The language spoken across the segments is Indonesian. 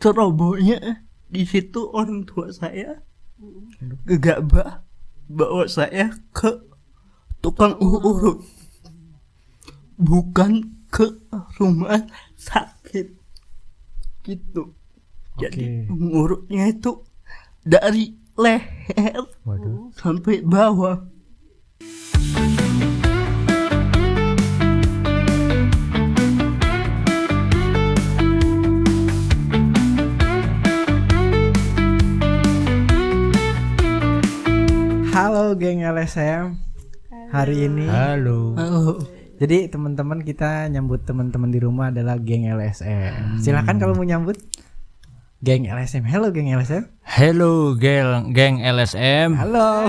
cerobohnya di situ orang tua saya gegabah bawa saya ke tukang urut, bukan ke rumah sakit gitu. Jadi ngurutnya itu dari leher sampai bawah. Halo geng LSM. Hari ini Halo. Jadi teman-teman kita nyambut teman-teman di rumah adalah geng LSM. Silakan kalau mau nyambut geng LSM. Halo geng LSM. Hello geng LSM. Halo.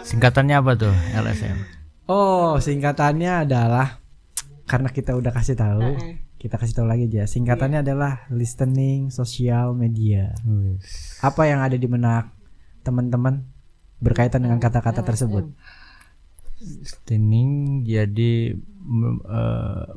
Singkatannya apa tuh LSM? Oh, singkatannya adalah karena kita udah kasih tahu, kita kasih tahu lagi aja. Singkatannya adalah listening social media. Apa yang ada di benak teman-teman berkaitan dengan kata-kata tersebut? Listening jadi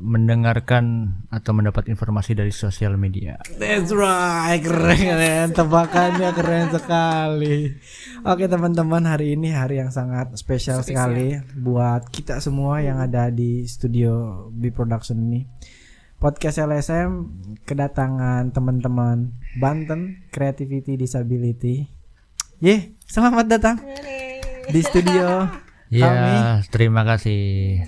mendengarkan atau mendapat informasi dari sosial media. That's right, keren, tebakannya keren sekali. Oke teman-teman, hari ini hari yang sangat spesial sekali buat kita semua yang ada di studio B Production ini. Podcast LSM kedatangan teman-teman Banten Creativity Disability. Selamat datang di studio kami. Ya, terima kasih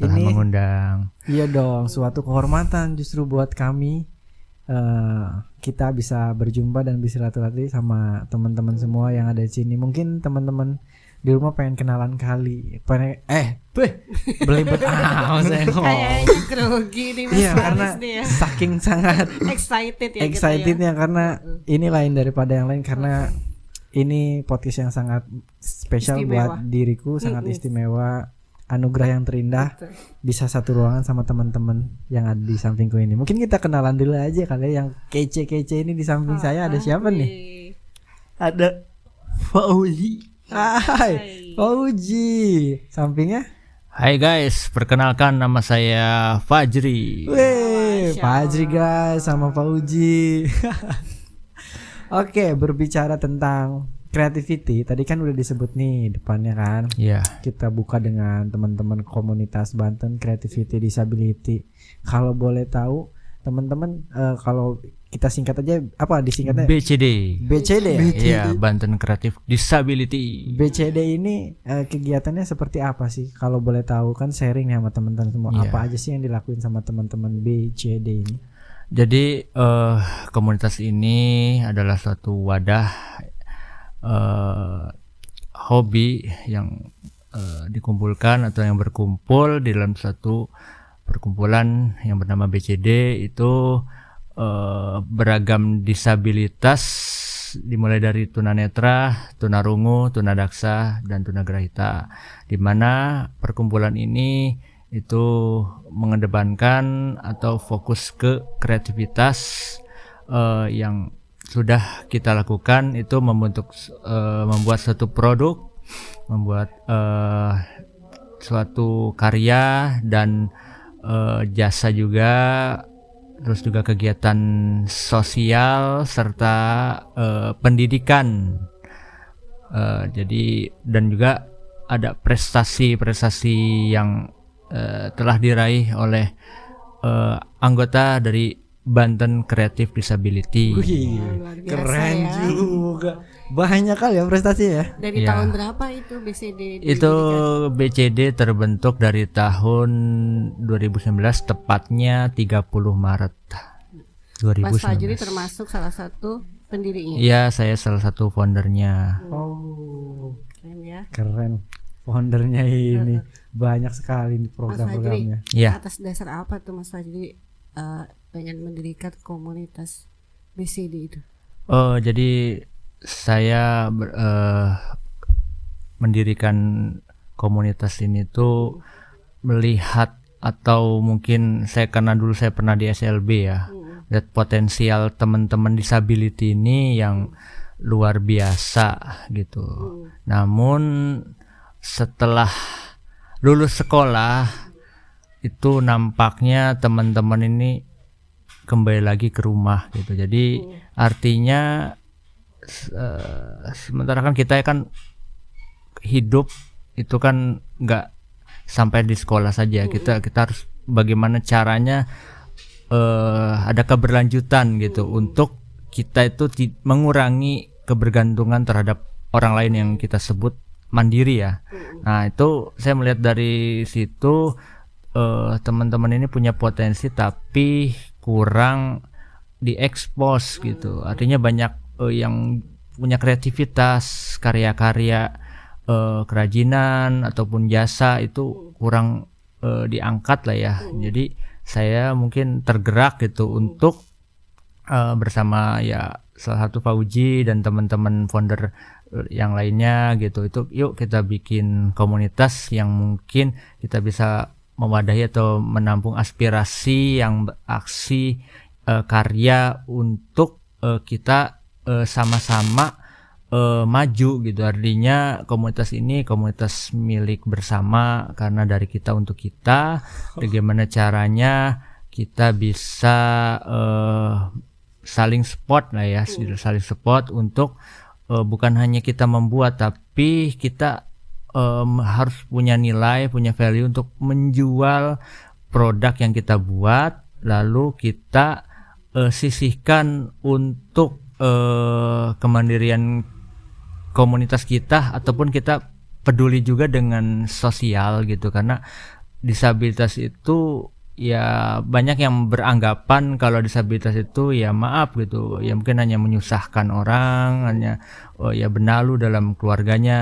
telah mengundang. Iya dong, suatu kehormatan justru buat kami. Kita bisa berjumpa dan bersilaturahmi sama teman-teman semua yang ada di sini. Mungkin teman-teman di rumah pengen kenalan kali. Belibet saya ngomong. Kayaknya grogi nih Mas. Iya, karena saking sangat excitednya karena ini lain daripada yang lain karena ini podcast yang sangat spesial buat diriku, sangat istimewa, anugerah yang terindah. Bisa satu ruangan sama teman-teman yang ada di sampingku ini. Mungkin kita kenalan dulu aja kali yang kece-kece ini di samping saya ada siapa nih? Ada Fauzi. Hai, Fauzi. Sampingnya? Hai guys, perkenalkan nama saya Fajri. Fajri guys sama Fauzi. Oke, berbicara tentang creativity, tadi kan udah disebut nih depannya kan. Iya. Kita buka dengan teman-teman komunitas Banten Creativity Disability. Kalau boleh tahu, teman-teman kalau kita singkat aja apa disingkatnya? BCD. Iya, Banten Creative Disability. BCD ini kegiatannya seperti apa sih? Kalau boleh tahu kan sharing nih sama teman-teman semua. Iya. Apa aja sih yang dilakuin sama teman-teman BCD ini? Jadi komunitas ini adalah suatu wadah hobi yang dikumpulkan atau yang berkumpul di dalam suatu perkumpulan yang bernama BCD. Itu beragam disabilitas dimulai dari tunanetra, tunarungu, tunadaksa, dan tunagrahita, di mana perkumpulan ini itu mengedepankan atau fokus ke kreativitas yang sudah kita lakukan itu membuat suatu produk, membuat suatu karya dan jasa juga, terus juga kegiatan sosial serta pendidikan. Jadi dan juga ada prestasi-prestasi yang telah diraih oleh anggota dari Banten Creative Disability. Keren juga. Banyak kali ya prestasi ya. Dari tahun berapa itu BCD? Itu BCD terbentuk dari tahun 2019, tepatnya 30 Maret 2019. Mas Fajri termasuk salah satu pendirinya. Iya, saya salah satu foundernya. Oh, Keren ya. keren. Foundernya ini banyak sekali nih program-programnya. Iya. Atas dasar apa tuh Mas Fajri pengen mendirikan komunitas BCD itu? Oh, jadi saya mendirikan komunitas ini tuh melihat, atau mungkin saya karena dulu saya pernah di SLB ya, lihat potensial teman-teman disability ini yang luar biasa gitu. Namun setelah lulus sekolah itu nampaknya teman-teman ini kembali lagi ke rumah gitu. Jadi artinya sementara kan kita kan hidup itu kan nggak sampai di sekolah saja. Kita harus bagaimana caranya ada keberlanjutan gitu untuk kita itu mengurangi kebergantungan terhadap orang lain yang kita sebut mandiri ya. Nah itu saya melihat dari situ teman-teman ini punya potensi tapi kurang diekspos gitu. Artinya banyak yang punya kreativitas, karya-karya kerajinan ataupun jasa itu kurang diangkat lah ya. Jadi saya mungkin tergerak gitu untuk bersama ya salah satu Fauji dan teman-teman founder yang lainnya gitu, itu yuk kita bikin komunitas yang mungkin kita bisa mewadahi atau menampung aspirasi yang aksi karya untuk kita sama-sama maju gitu. Artinya komunitas ini komunitas milik bersama karena dari kita untuk kita. Bagaimana caranya kita bisa saling support lah ya, saling support untuk bukan hanya kita membuat tapi kita harus punya nilai, punya value untuk menjual produk yang kita buat, lalu kita sisihkan untuk kemandirian komunitas kita ataupun kita peduli juga dengan sosial gitu. Karena disabilitas itu ya banyak yang beranggapan kalau disabilitas itu ya maaf gitu, ya mungkin hanya menyusahkan orang, hanya ya benalu dalam keluarganya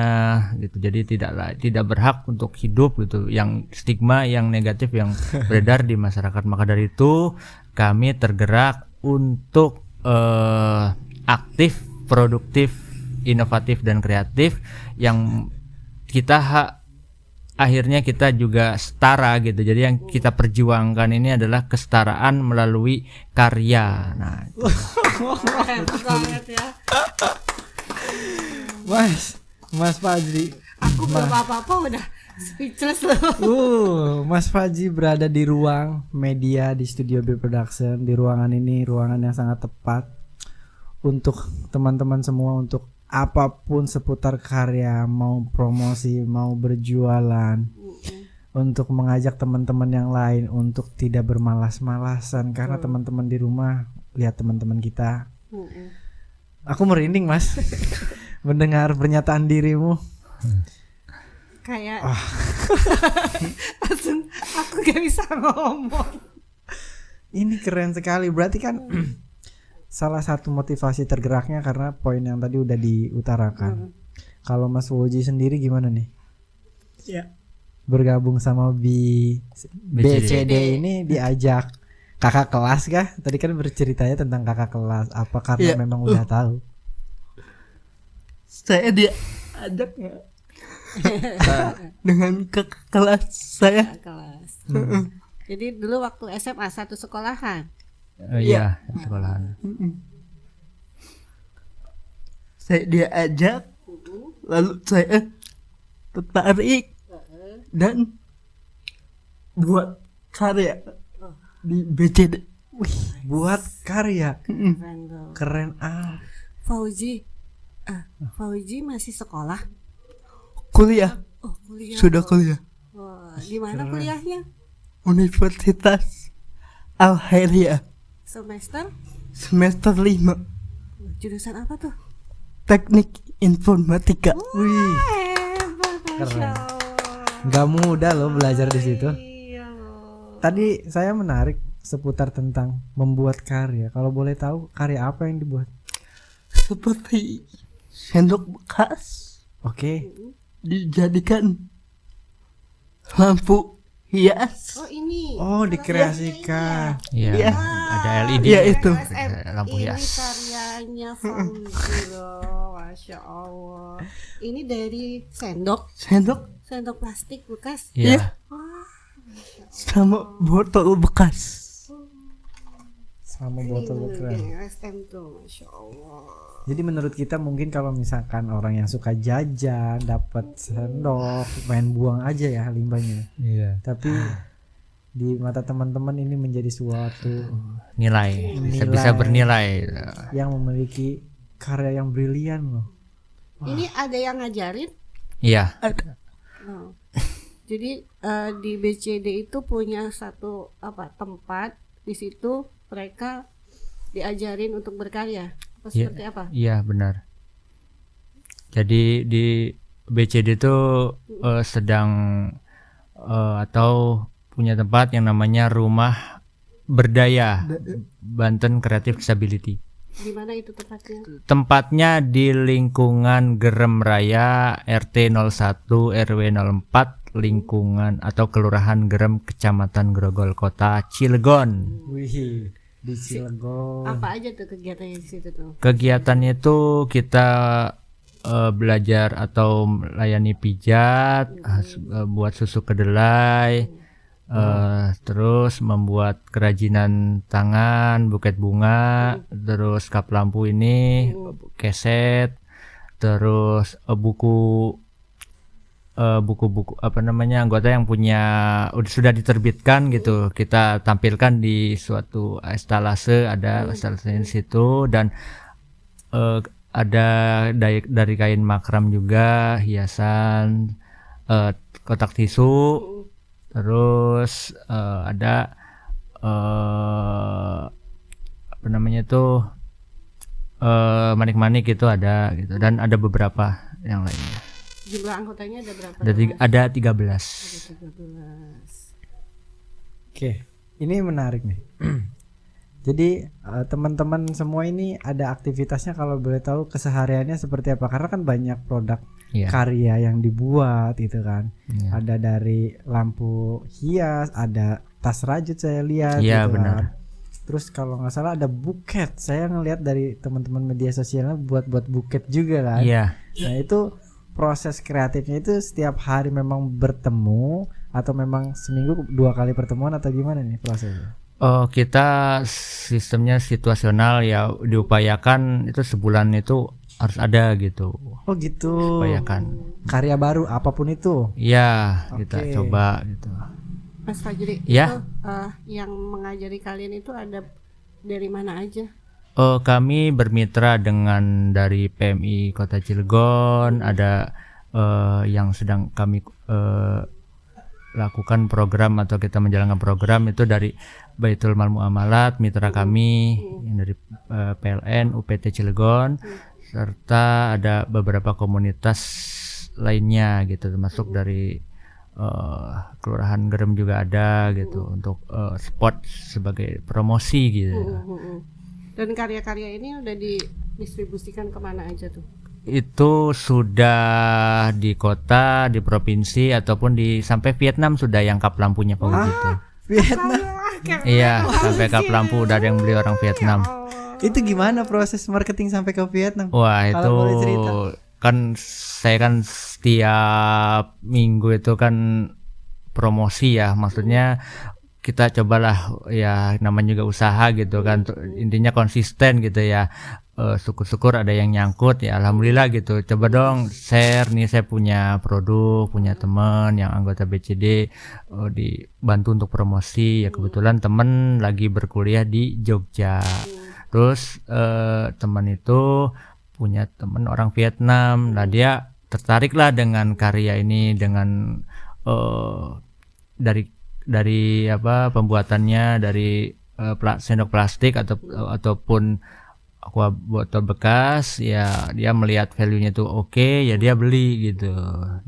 gitu. Jadi tidak berhak untuk hidup gitu, yang stigma yang negatif yang beredar di masyarakat. Maka dari itu kami tergerak untuk aktif, produktif, inovatif dan kreatif yang kita akhirnya kita juga setara gitu. Jadi yang kita perjuangkan ini adalah kesetaraan melalui karya. Nah, banget ya. Mas Fajri. Aku belum apa-apa udah speechless loh. Mas Fajri berada di ruang media di Studio B Production. Di ruangan ini ruangan yang sangat tepat untuk teman-teman semua, untuk apapun seputar karya, mau promosi, mau berjualan, untuk mengajak teman-teman yang lain untuk tidak bermalas-malasan. Karena teman-teman di rumah lihat teman-teman kita. Aku merinding Mas mendengar pernyataan dirimu. Kayak langsung aku gak bisa ngomong. Ini keren sekali. Berarti kan salah satu motivasi tergeraknya karena poin yang tadi udah diutarakan. Kalau Mas Woji sendiri gimana nih? Ya. Bergabung sama BCD ini diajak kakak kelas kah? Tadi kan berceritanya tentang kakak kelas. Apa karena memang udah tahu? Saya diajak dengan kakak kelas saya. Kelas. Jadi dulu waktu SMA satu sekolahan. Iya, sekolahan. Saya diajak, lalu saya tertarik dan buat karya di BCD. Buat karya. Keren loh. Keren Fauji masih sekolah? Kuliah, Oh, kuliah. sudah kuliah. Wah, di mana kuliahnya? Universitas Al-Khairiyah, Semester? semester 5, Jurusan apa tuh? teknik informatika. Wih, Hebat, Masya Allah. nggak mudah loh belajar di situ. Iya loh. Tadi saya menarik seputar tentang membuat karya. Kalau boleh tahu karya apa yang dibuat? Seperti sendok bekas Oke. dijadikan lampu hias. Oh ini. Oh, dikreasikan. Iya, ada LED. Iya, itu. Lampu Ini hias. karyanya Fauzi loh, Masya Allah. Ini dari sendok Sendok plastik bekas. Iya. sama botol bekas. Sama botol keren. SM tuh, Masya Allah. Jadi menurut kita mungkin kalau misalkan orang yang suka jajan dapat sendok, main buang aja ya limbahnya. Iya. Tapi di mata teman-teman ini menjadi suatu Nilai, bisa Nilai. bernilai. yang memiliki karya yang brilian loh. Ini ada yang ngajarin. Iya, Oh. Jadi di BCD itu punya satu tempat, di situ mereka diajarin untuk berkarya. Apa Iya. seperti apa? iya benar. Jadi di BCD itu sedang atau punya tempat yang namanya Rumah Berdaya Banten Creative Disability. Di mana itu tempatnya? Tempatnya di lingkungan Gerem Raya RT 01 RW 04 lingkungan atau Kelurahan Gerem Kecamatan Grogol Kota Cilegon. Wih, di Cilegon. Apa aja tuh kegiatannya di situ tuh? Kegiatannya itu kita belajar atau melayani pijat, buat susu kedelai, terus membuat kerajinan tangan, buket bunga, terus kap lampu ini, keset, terus buku-buku anggota yang punya sudah diterbitkan gitu, kita tampilkan di suatu estalase, ada estalase di situ, dan ada dari kain makram juga, hiasan, kotak tisu, terus ada manik-manik itu ada gitu, dan ada beberapa yang lainnya. Jumlah anggotanya ada berapa? Ada 13. Ada 13. Oke, ini menarik nih. Jadi teman-teman semua ini ada aktivitasnya, kalau boleh tahu kesehariannya seperti apa? Karena kan banyak produk Iya. karya yang dibuat itu kan. Iya. Ada dari lampu hias, ada tas rajut saya lihat. Iya, gitu benar. kan. Terus kalau nggak salah ada buket. Saya ngelihat dari teman-teman media sosialnya buat buket juga kan. Iya. Nah itu proses kreatifnya itu setiap hari memang bertemu atau memang seminggu 2 kali pertemuan atau gimana nih prosesnya? Oh, kita sistemnya situasional ya, diupayakan itu sebulan itu harus ada gitu. Oh gitu. Upayakan. Karya baru apapun itu. Iya, kita Oke. coba gitu. Mas Fajri, Ya. itu yang mengajari kalian itu ada dari mana aja? Oh, kami bermitra dengan dari PMI Kota Cilegon, ada yang sedang kami lakukan program atau kita menjalankan program itu dari Baitul Mal Muamalat, mitra kami yang dari PLN, UPT Cilegon, serta ada beberapa komunitas lainnya gitu, termasuk dari Kelurahan Gerem juga ada gitu, untuk spot sebagai promosi gitu. Dan karya-karya ini udah didistribusikan kemana aja tuh? Itu sudah di kota, di provinsi, ataupun sampai Vietnam sudah yang kap lampunya Pak Uji itu. Vietnam. Iya, sampai kap lampu udah ada yang beli orang Vietnam. Itu gimana proses marketing sampai ke Vietnam? Wah, itu Kalau boleh cerita. kan saya kan setiap minggu itu kan promosi ya, maksudnya kita cobalah ya, namanya juga usaha gitu kan, intinya konsisten gitu ya. Syukur-syukur ada yang nyangkut ya, alhamdulillah gitu. Coba dong share nih, saya punya produk, punya teman yang anggota BCD, dibantu untuk promosi ya, kebetulan teman lagi berkuliah di Jogja. Terus teman itu punya teman orang Vietnam, nah dia tertarik lah dengan karya ini, dengan dari pembuatannya, dari sendok plastik ataupun aqua botol bekas ya, dia melihat value-nya tuh oke, ya dia beli gitu.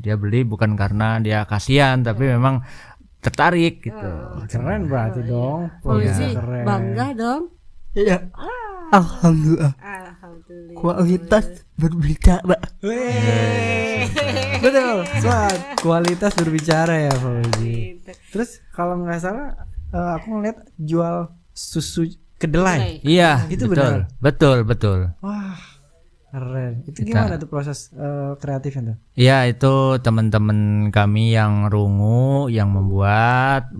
Dia beli bukan karena dia kasihan, tapi memang tertarik gitu. Keren berarti dong. Fauzi, Keren. bangga dong. Iya. Alhamdulillah. Alhamdulillah. Kualitas berbicara. Betul. Soal kualitas berbicara ya Fauzi. Terus kalau nggak salah aku ngeliat jual susu kedelai. Iya, Itu betul. Wah, keren. Itu Kita- gimana tuh proses kreatifnya tuh? Iya, itu teman-teman kami yang rungu yang membuat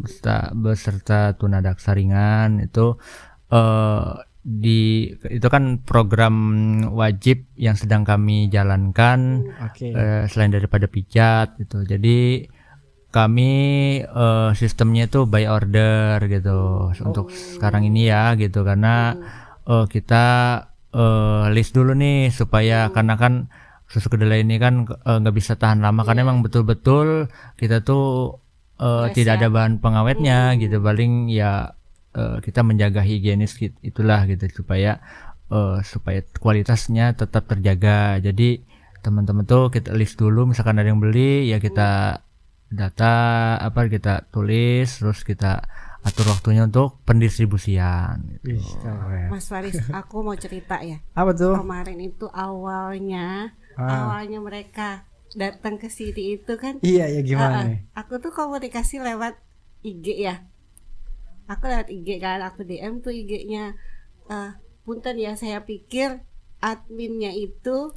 beserta tunadaksa ringan itu itu kan program wajib yang sedang kami jalankan, Oke. selain daripada pijat gitu. Jadi kami sistemnya itu by order gitu untuk sekarang ini ya gitu, karena kita list dulu nih supaya karena kan susu kedelai ini kan nggak bisa tahan lama karena emang betul-betul kita tuh tidak ada bahan pengawetnya gitu, paling ya kita menjaga higienis itulah gitu supaya kualitasnya tetap terjaga. Jadi teman-teman tuh kita list dulu, misalkan ada yang beli ya kita data kita tulis, terus kita atur waktunya untuk pendistribusian gitu. Mas Faris, aku mau cerita ya. Apa tuh? Kemarin itu awalnya mereka datang ke sini itu kan. Iya ya gimana nih? Aku tuh komunikasi lewat IG ya. Aku lewat IG kan, aku DM tuh IG-nya. Punten ya, saya pikir adminnya itu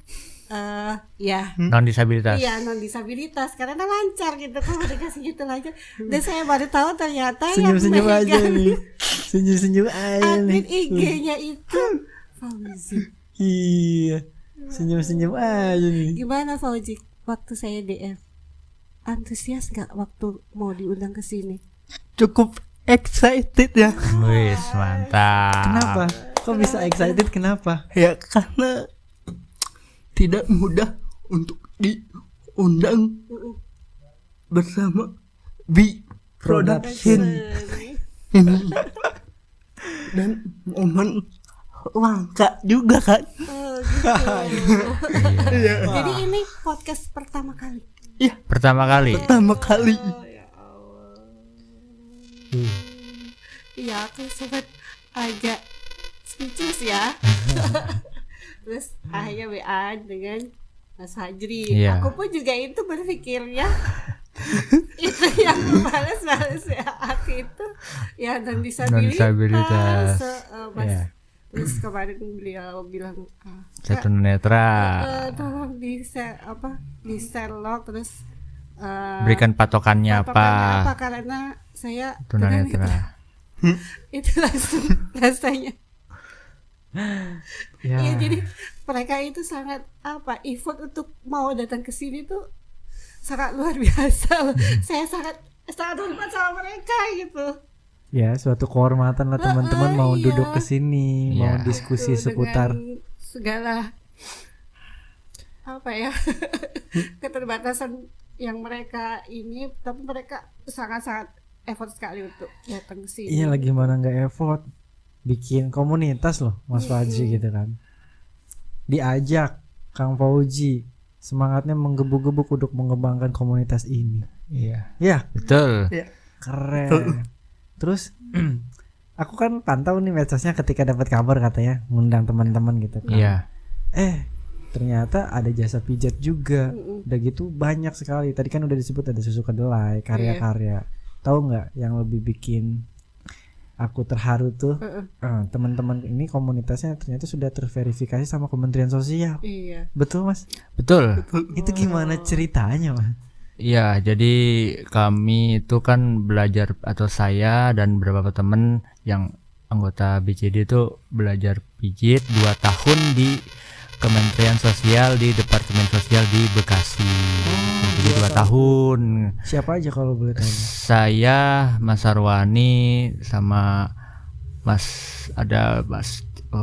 ya non disabilitas. Iya, non disabilitas karena lancar gitu komunikasi gitu aja. Dan saya baru tahu ternyata Senyum-senyum yang aja nih. Senyum-senyum aja admin nih. IG-nya itu Fauzi. Iya. Senyum-senyum aja nih. Gimana Fauzi waktu saya DM? Antusias nggak waktu mau diundang ke sini? Cukup excited ya. Wis mantap. Kenapa? Kok bisa excited? Kenapa? Ya karena tidak mudah untuk diundang bersama B Production ini, dan momen langka juga kan. Jadi ini podcast pertama kali. Pertama kali. Pertama kali. Iya, aku sempat agak speechless ya. Terus akhirnya WA dengan Mas Fajri. Iya. Aku pun juga itu berpikirnya itu yang balas ya aku itu ya non disabilitas. Mas. Iya. Terus kemarin beliau bilang Saya tunanetra. tolong di share log terus Berikan patokannya patokannya apa? karena saya Tunanetra. itu langsung rasanya. Ya. Ya, jadi mereka itu sangat effort untuk mau datang ke sini tuh sangat luar biasa loh. Saya sangat hormat sama mereka gitu. Ya, suatu kehormatan lah teman-teman mau iya. duduk ke sini, mau Iya. diskusi Tuh, seputar dengan segala keterbatasan yang mereka ini, tapi mereka sangat-sangat effort sekali untuk datang ke sini. iya lagi mana nggak effort bikin komunitas loh Mas Fajri gitu kan. Diajak Kang Fauzi semangatnya menggebu-gebu untuk mengembangkan komunitas ini. Iya. Ya, Betul. keren. Terus aku kan pantau nih medsosnya ketika dapat kabar katanya ngundang teman-teman gitu kan. Iya. Ternyata ada jasa pijat juga. Udah gitu banyak sekali. Tadi kan udah disebut ada susu kedelai, karya-karya. Tahu nggak yang lebih bikin aku terharu tuh? Teman-teman ini komunitasnya ternyata sudah terverifikasi sama Kementerian Sosial. Iya. Betul Mas? Betul. Itu gimana ceritanya Mas? Iya, jadi kami itu kan belajar, atau saya dan beberapa teman yang anggota BCD itu belajar pijit 2 tahun di Kementerian Sosial di Departemen Sosial di Bekasi. Jadi 2 tahun. Siapa aja kalau boleh tahu? Saya, Mas Arwani, sama Mas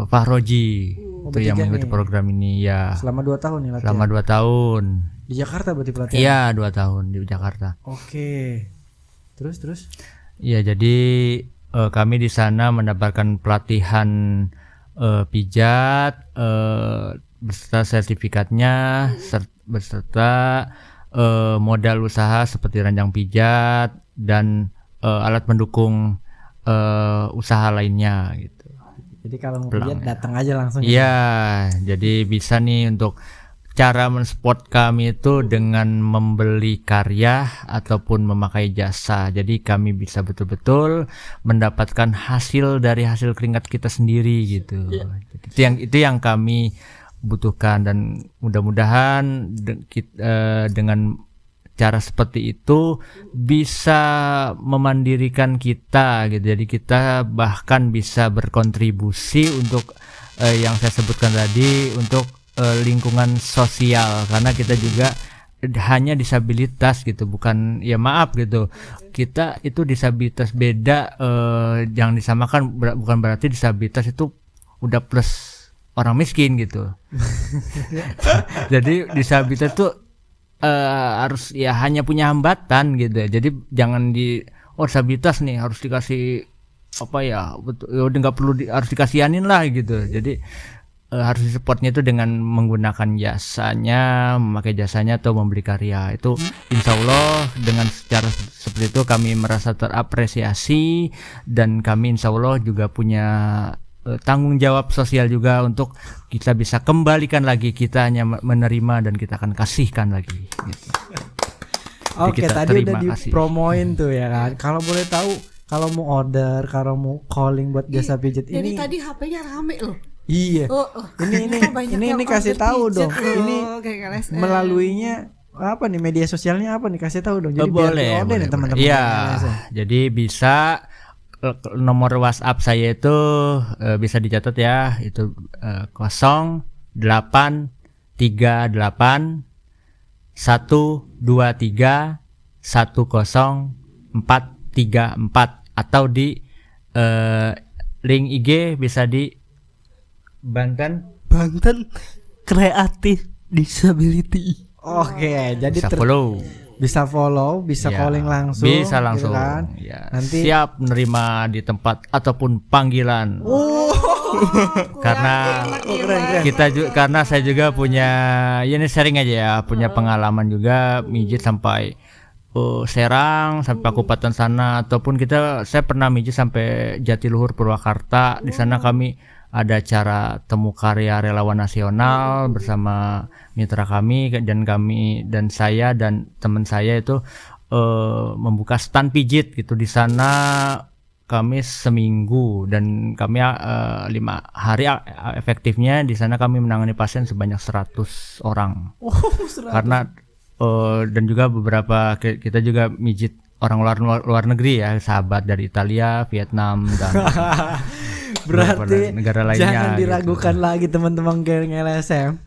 Fahroji. Itu yang bertiga mengikuti nih. program ini ya. Selama 2 tahun nih latihan. Selama 2 tahun. Di Jakarta berarti pelatihan. Iya, 2 tahun di Jakarta. Oke. Terus? Iya, jadi kami di sana mendapatkan pelatihan pijat beserta sertifikatnya, beserta modal usaha seperti ranjang pijat dan alat pendukung usaha lainnya gitu. Jadi kalau mau Pulang, pijat datang aja langsung. Iya, jadi bisa nih untuk cara men-support kami itu dengan membeli karya ataupun memakai jasa. Jadi kami bisa betul-betul mendapatkan hasil dari hasil keringat kita sendiri gitu. Itu yang kami butuhkan, dan mudah-mudahan dengan cara seperti itu bisa memandirikan kita gitu. Jadi kita bahkan bisa berkontribusi untuk yang saya sebutkan tadi, untuk lingkungan sosial, karena kita juga hanya disabilitas gitu, bukan ya maaf gitu. Kita itu disabilitas beda, jangan disamakan, bukan berarti disabilitas itu udah plus orang miskin gitu. Jadi disabilitas itu harus ya hanya punya hambatan gitu. Jadi jangan disabilitas nih harus dikasih apa ya, betul ya udah nggak perlu harus dikasihanin lah gitu. Jadi harus disupportnya itu dengan menggunakan jasanya, memakai jasanya atau membeli karya. Itu insya Allah dengan secara seperti itu kami merasa terapresiasi, dan kami insya Allah juga punya tanggung jawab sosial juga untuk kita bisa kembalikan lagi, kita hanya menerima dan kita akan kasihkan lagi gitu. Oke, kita tadi terima udah kasih. dipromoin tuh ya kan. Kalau boleh tahu, kalau mau order, kalau mau calling buat jasa pijat Jadi ini, tadi HP-nya rame loh. iya. Ini Ternyata banyak yang kasih order tahu pijat dong. loh, Ini kayak LSM. melaluinya apa nih, media sosialnya apa nih, kasih tahu dong. Jadi biar Boleh, di-order nih boleh, teman-teman. boleh. Iya, LSM. jadi bisa nomor WhatsApp saya itu bisa dicatat ya, itu 0838 123 10434, atau di link IG bisa di Banten Kreatif Disability. Oke, jadi bisa follow. bisa follow, bisa Ya, calling langsung. bisa langsung gitu kan. ya. Nanti Siap menerima di tempat ataupun panggilan. Karena karena saya juga punya, ya ini sharing aja ya, punya pengalaman juga mijit sampai Serang, sampai Kabupaten sana, ataupun saya pernah mijit sampai Jatiluhur Purwakarta. Di sana kami ada acara temu karya relawan nasional bersama mitra kami, dan saya dan teman saya itu membuka stand pijit gitu di sana. Kami seminggu dan kami 5 hari efektifnya di sana kami menangani pasien sebanyak 100 orang. Karena dan juga beberapa kita juga mijit orang luar negeri ya, sahabat dari Italia, Vietnam dan berarti negara lainnya. jangan diragukan lagi teman-teman geng LSM.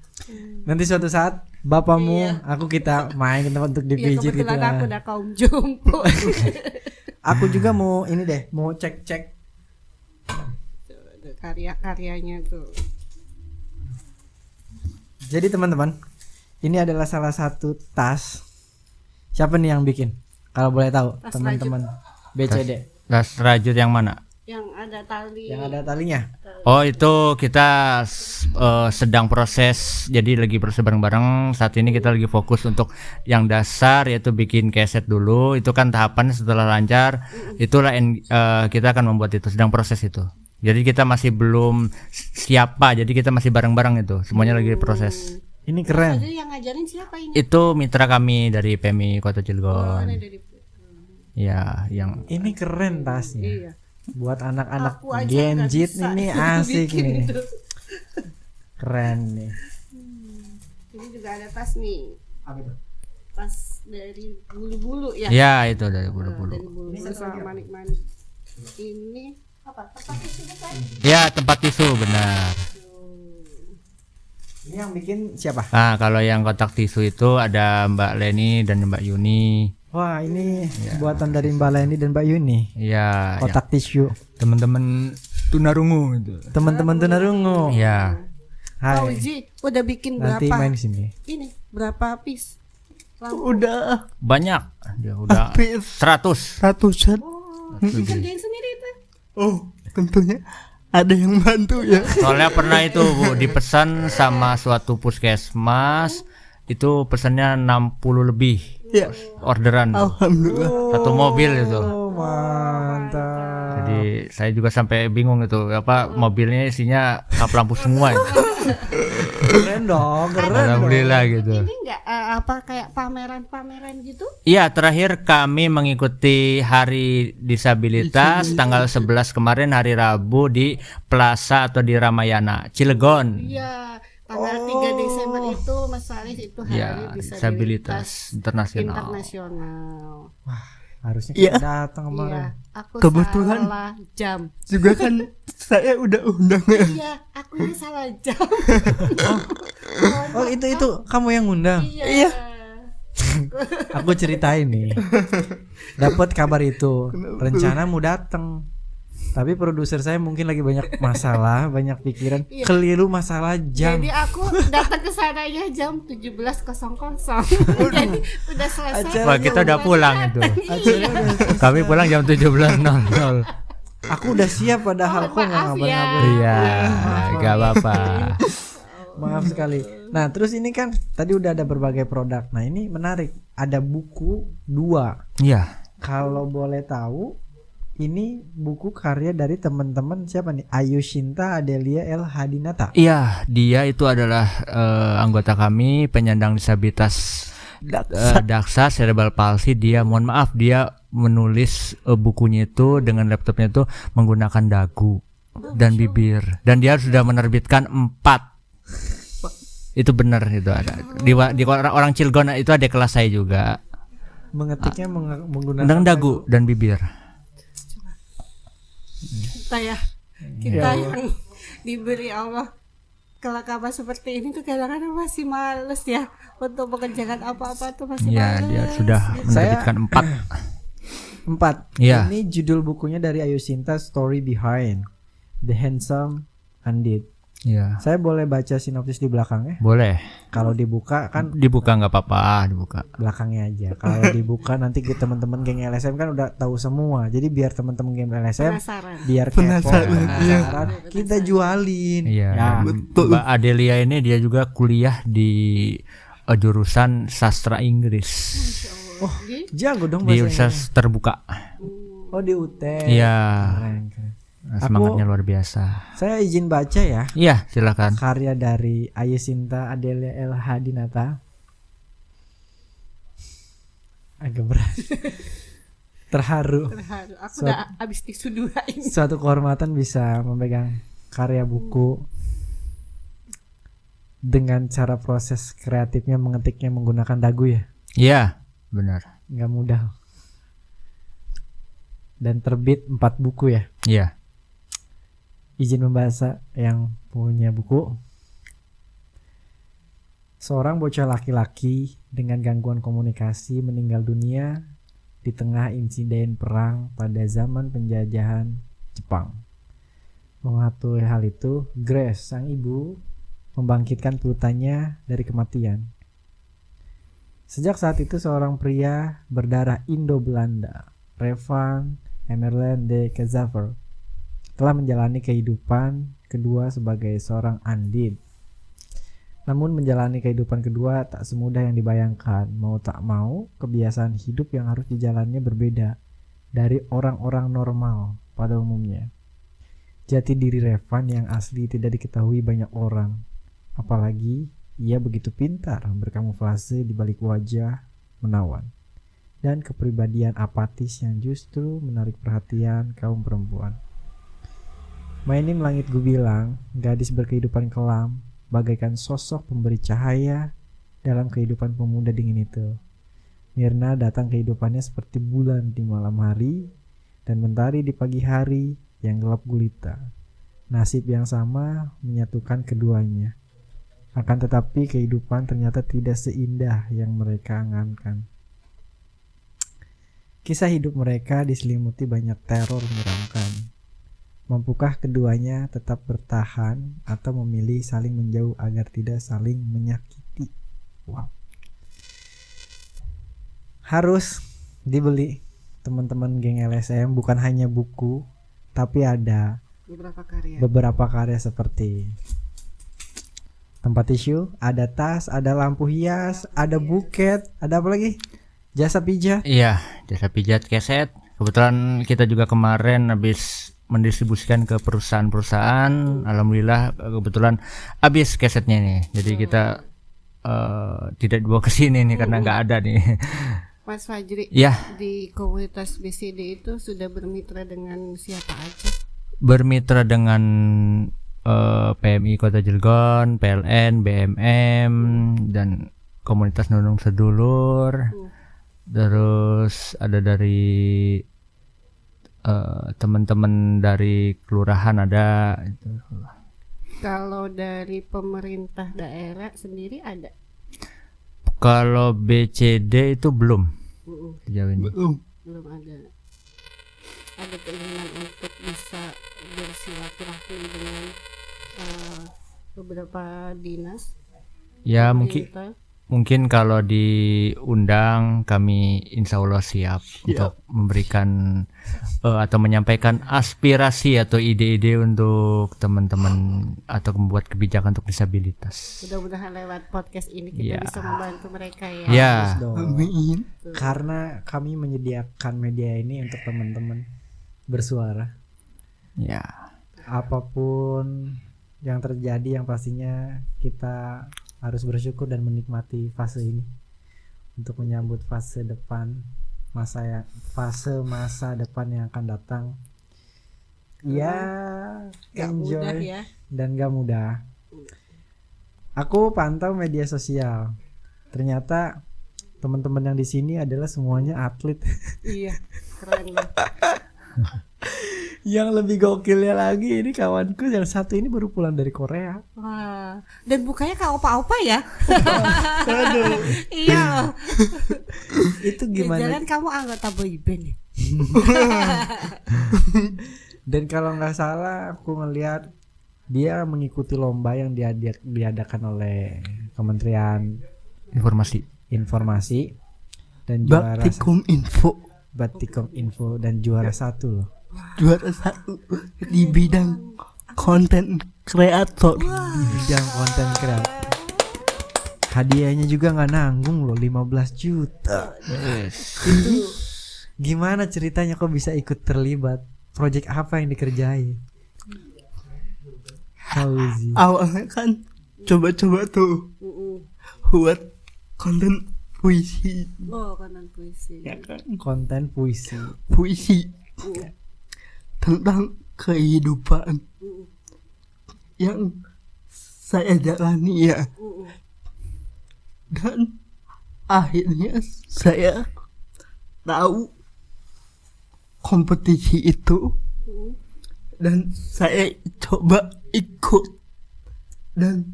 Nanti suatu saat bapakmu, kita main ke tempat untuk Ya, dipijit gitu. kebetulan aku udah kaum jompo. Aku juga mau ini deh, mau cek Karya-karyanya tuh. Jadi teman-teman, ini adalah salah satu tas. Siapa nih yang bikin? Kalau boleh tahu, Tas teman-teman BCD Tas rajut yang mana? Yang ada tali. yang ada talinya. Oh, itu kita sedang proses, jadi lagi proses bareng-bareng. Saat ini kita lagi fokus untuk yang dasar, yaitu bikin keset dulu. Itu kan tahapannya setelah lancar, itulah kita akan membuat itu, sedang proses itu. Jadi kita masih belum siapa, jadi kita masih bareng-bareng itu. Semuanya lagi proses. Ini keren. Jadi yang ngajarin siapa ini? Itu mitra kami dari PMI Kota Cilegon. Ini dari Ya, yang Ini keren tasnya. iya. Buat anak-anak Aku aja Gen nggak Z bisa ini asik bikin nih. itu. Keren nih. Ini juga ada tas nih. Apa itu? Tas dari bulu-bulu ya. ya itu dari Dari bulu-bulu. bulu-bulu sama manik-manik. Ini apa? Tempat tisu bukan? Ya, tempat tisu benar. Ini yang bikin siapa? Nah, kalau yang kotak tisu itu ada Mbak Leni dan Mbak Yuni. Wah, ini buatan dari Mbak Leni dan Mbak Yuni. Ya, Kotak tisu. teman-teman tunarungu itu. Teman-teman tunarungu. Ya. Hai. Uji udah bikin Nanti berapa? main sini. Ini berapa piece? Lampu. Udah Banyak. Ya udah hampir 100. ratusan. Kerjain sendiri itu. Oh, tentunya ada yang bantu ya. Soalnya pernah itu Bu dipesan sama suatu puskesmas, itu pesannya 60 lebih Ya, orderan. alhamdulillah. Satu mobil itu. Oh, mantap. Jadi saya juga sampai bingung itu apa mobilnya isinya kap lampu semua. Keren dong, keren. Alhamdulillah gitu. Ini enggak apa kayak pameran-pameran gitu? Iya, terakhir kami mengikuti Hari Disabilitas tanggal 11 kemarin hari Rabu di Plaza atau di Ramayana, Cilegon. Iya, tanggal 3 Desember itu Mas Faris itu Hari Ya, Disabilitas disabilitas internasional. Internasional. Harusnya Iya. kita datang kemarin. Iya, aku Kebetulan. salah jam. Juga kan saya udah undang ya. Iya, aku yang salah jam. Oh, itu kamu yang ngundang. Iya. Aku ceritain nih. Dapat kabar itu, rencana mau datang. Tapi produser saya mungkin lagi banyak masalah, banyak pikiran, Iya. keliru masalah jam. Jadi aku datang ke sananya jam 17.00. Jadi udah selesai. Acara- Wah, kita udah pulang itu. Acaranya udah selesai. Kami pulang jam 17.00. Aku udah siap padahal Oh, kok nggak maaf ya. ngabar-ngabar. Iya, gak apa-apa. Maaf sekali. Nah, terus ini kan tadi udah ada berbagai produk. Nah, ini menarik. Ada buku 2. Iya, Kalau boleh tahu, ini buku karya dari teman-teman siapa nih? Ayu Shinta Adelia L Hadinata. iya, dia itu adalah anggota kami penyandang disabilitas daksa cerebral palsy. Dia, mohon maaf, dia menulis bukunya itu dengan laptopnya itu menggunakan dagu dan bibir, dan dia sudah menerbitkan 4. Itu benar, itu ada di orang Cilegon, itu ada kelas saya juga Mengetiknya menggunakan dengan dagu dan bibir. Kita yang diberi Allah kelakaban seperti ini tuh kadang-kadang masih males ya untuk mengerjakan apa-apa tuh masih Ya, males. dia sudah menerbitkan 4. 4. Iya. Ini judul bukunya dari Ayu Shinta, Story Behind The Handsome Undid. Iya, Saya boleh baca sinopsis di belakangnya? boleh. Kalau dibuka kan Dibuka nggak apa-apa, dibuka. belakangnya aja. Kalau dibuka nanti kita teman-teman geng LSM kan udah tahu semua. Jadi biar teman-teman geng LSM Penasaran. biar kepo, Penasaran, iya. penasaran, kita jualin. Iya, Ya. dan betul. Mbak Adelia ini dia juga kuliah di jurusan sastra Inggris Oh, jago dong di bahasa Universitas Inggris. Terbuka. Oh, di UT. Iya, Keren, keren. semangatnya luar biasa. Saya izin baca ya. Iya, silakan. Karya dari Ayu Shinta Adelia L Hadinata. Agak berat. Terharu. Terharu. Aku udah habis tisu 2 ini. Suatu kehormatan bisa memegang karya buku dengan cara proses kreatifnya mengetiknya menggunakan dagu ya. Iya, benar. Nggak mudah. Dan terbit 4 buku ya. Iya. Izin membaca yang punya buku. Seorang bocah laki-laki dengan gangguan komunikasi meninggal dunia di tengah insiden perang pada zaman penjajahan Jepang. Mengetahui hal itu, Grace, sang ibu, membangkitkan putranya dari kematian. Sejak saat itu seorang pria berdarah Indo-Belanda, Revan Emerland de Keyser, telah menjalani kehidupan kedua sebagai seorang Undid. Namun menjalani kehidupan kedua tak semudah yang dibayangkan. Mau tak mau, kebiasaan hidup yang harus dijalannya berbeda dari orang-orang normal pada umumnya. Jati diri Revan yang asli tidak diketahui banyak orang. Apalagi ia begitu pintar berkamuflase di balik wajah menawan dan kepribadian apatis yang justru menarik perhatian kaum perempuan. Mainin langit gubilang, gadis berkehidupan kelam, bagaikan sosok pemberi cahaya dalam kehidupan pemuda dingin itu. Mirna datang kehidupannya seperti bulan di malam hari dan mentari di pagi hari yang gelap gulita. Nasib yang sama menyatukan keduanya. Akan tetapi kehidupan ternyata tidak seindah yang mereka angankan. Kisah hidup mereka diselimuti banyak teror menyeramkan. Mampukah keduanya tetap bertahan atau memilih saling menjauh agar tidak saling menyakiti? Wow. Harus dibeli teman-teman geng LSM, bukan hanya buku, tapi ada beberapa karya seperti tempat tisu, ada tas, ada lampu hias, ada buket, ada apa lagi? Jasa pijat. Iya, jasa pijat keset. Kebetulan kita juga kemarin habis mendistribusikan ke perusahaan-perusahaan. Alhamdulillah kebetulan habis kesetnya nih. Jadi kita tidak dibawa ke sini nih karena nggak ada nih. Mas Fajri, Ya, di komunitas BCD itu sudah bermitra dengan siapa aja? bermitra dengan PMI Kota Cilegon, PLN, BMM, dan komunitas Nunung Sedulur. Terus ada dari teman-teman dari kelurahan ada. Kalau dari pemerintah daerah sendiri ada? Kalau BCD itu belum sejauh ini. Belum ada keinginan untuk bisa bersilaturahmi dengan beberapa dinas. Ya pemerintah. mungkin kalau diundang kami insya Allah siap untuk memberikan atau menyampaikan aspirasi atau ide-ide untuk teman-teman atau membuat kebijakan untuk disabilitas. Mudah-mudahan lewat podcast ini kita bisa membantu mereka ya. Ya. Amin. Karena kami menyediakan media ini untuk teman-teman bersuara. Ya. Apapun yang terjadi, yang pastinya kita harus bersyukur dan menikmati fase ini untuk menyambut fase depan, masa depan yang akan datang. Ya, Gak mudah enjoy ya. dan gak mudah. Aku pantau media sosial. Ternyata teman-teman yang di sini adalah semuanya atlet. Iya, keren lah. Yang lebih gokilnya lagi, ini kawanku yang satu ini baru pulang dari Korea. Wah, dan bukanya kayak opa-opa ya. Iya loh. Itu gimana? Jangan kamu anggota boyband ya. Dan kalau nggak salah aku ngelihat dia mengikuti lomba yang diadakan oleh Kementerian Informasi dan juara Baktikom Info dan juara 1 loh. Juara 1 di bidang konten kreator. Di bidang konten kreator. Hadiahnya juga nggak nanggung loh, 15 juta. Itu gimana ceritanya kok bisa ikut terlibat? Project apa yang dikerjain? Fauzi. Awalnya kan coba-coba tuh buat konten puisi, Oh, kanan puisi. ya kan? Konten puisi. Puisi tentang kehidupan yang saya jalani ya. Dan akhirnya saya tahu kompetisi itu dan saya coba ikut, dan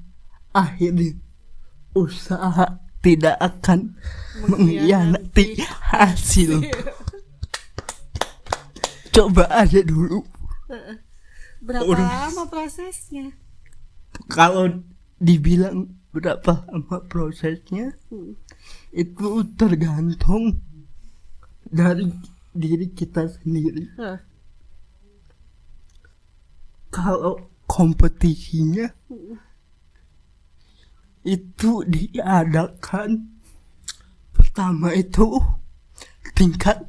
akhirnya usaha tidak akan mengkhianati hasil. Coba aja dulu. Berapa lama prosesnya? Kalau dibilang berapa lama prosesnya, itu tergantung dari diri kita sendiri. Kalau kompetisinya itu diadakan pertama itu tingkat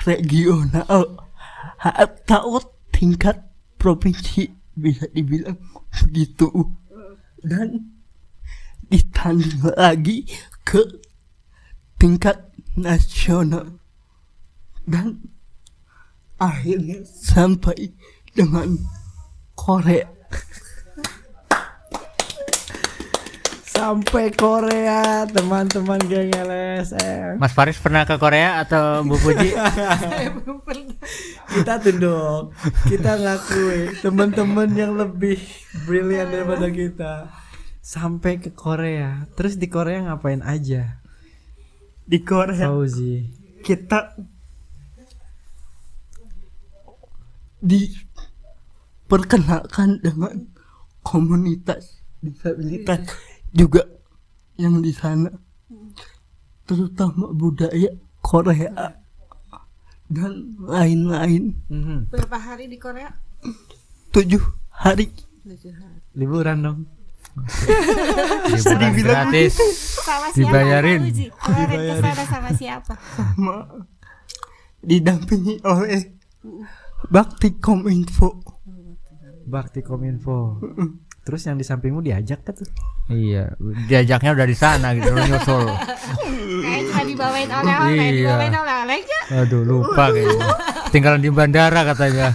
regional atau tingkat provinsi, bisa dibilang begitu, dan ditanding lagi ke tingkat nasional, dan akhirnya sampai dengan Korea. Sampai Korea, teman-teman geng LSM. Mas Faris pernah ke Korea atau Bu Puji? Saya belum pernah. Kita tunduk, kita ngakui teman-teman yang lebih brilian daripada kita sampai ke Korea. Terus di Korea ngapain aja? Di Korea Fauzi. kita diperkenalkan dengan komunitas disabilitas juga yang di sana, terutama budaya Korea dan lain-lain. Berapa hari di Korea? 7 hari. 7 hari. Liburan dong. Liburan gratis. Sama siapa? Dibayarin. Pak Uji? Kemarin kesana sama siapa? Sama didampingi oleh Baktikom Info. Bakti-Kominfo. Terus yang di sampingmu diajak kan tuh? Iya, diajaknya udah di sana gitu, nyusul. Kayak cuma dibawain oleh-oleh, Iya. dibawain oleh-olehnya. Aduh, lupa kayaknya. Tinggalan di bandara katanya.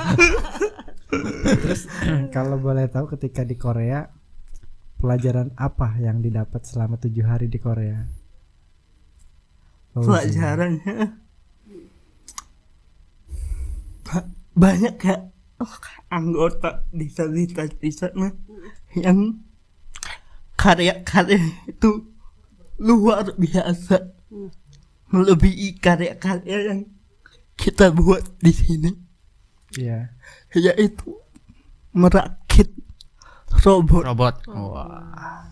Terus kalau boleh tahu ketika di Korea, pelajaran apa yang didapat selama 7 hari di Korea? Fauzi. Pelajarannya banyak ya anggota disabilitas di sana yang karya-karya itu luar biasa, melebihi karya-karya yang kita buat di sini, Iya. yaitu merakit robot, Wah.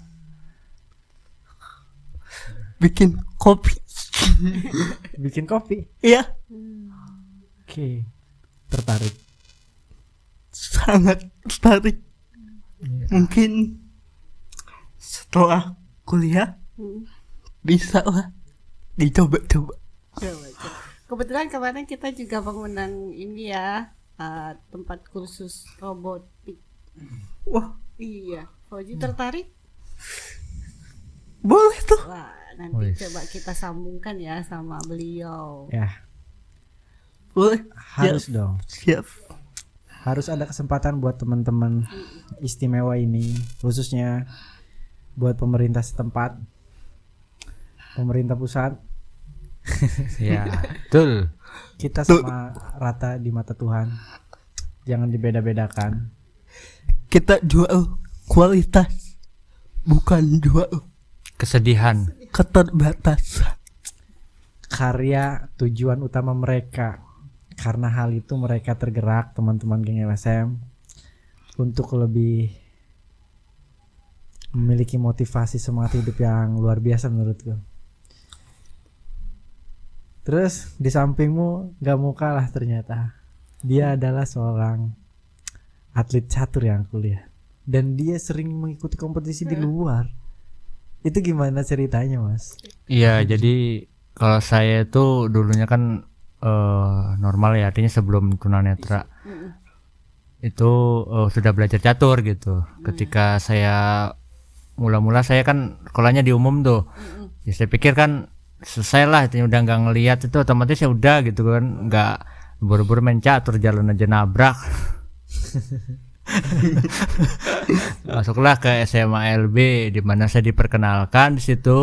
bikin kopi. Bikin kopi. Iya, Oke. Tertarik. sangat tertarik. Mungkin setelah kuliah bisa lah dicoba-coba. Coba. Kebetulan kemarin kita juga mengundang ini ya, tempat kursus robotik. Wah, Iya, Fauji tertarik? boleh tuh. Wah, nanti Wis. coba kita sambungkan ya sama beliau. Ya, Boleh. harus dong. Siap. Harus ada kesempatan buat teman-teman istimewa ini, khususnya buat pemerintah setempat, pemerintah pusat. Ya, betul. Kita sama rata di mata Tuhan. Jangan dibeda-bedakan. Kita jual kualitas, bukan jual Kesedihan. keterbatasan. Karya tujuan utama mereka. Karena hal itu mereka tergerak, teman-teman geng LSM, untuk lebih memiliki motivasi semangat hidup yang luar biasa menurutku. Terus di sampingmu gak mau kalah ternyata. Dia adalah seorang atlet catur yang aku lihat. Dan dia sering mengikuti kompetisi di luar. Itu gimana ceritanya, Mas? Iya, jadi kalau saya itu dulunya kan normal ya, artinya sebelum tunanetra itu sudah belajar catur gitu. Ketika saya mula-mula, saya kan sekolahnya di umum tuh, ya saya pikir kan selesai lah, itu udah nggak ngelihat itu otomatis ya udah gitu kan, nggak buru-buru main catur, jalan aja nabrak. Masuklah ke SMA LB, di mana saya diperkenalkan di situ.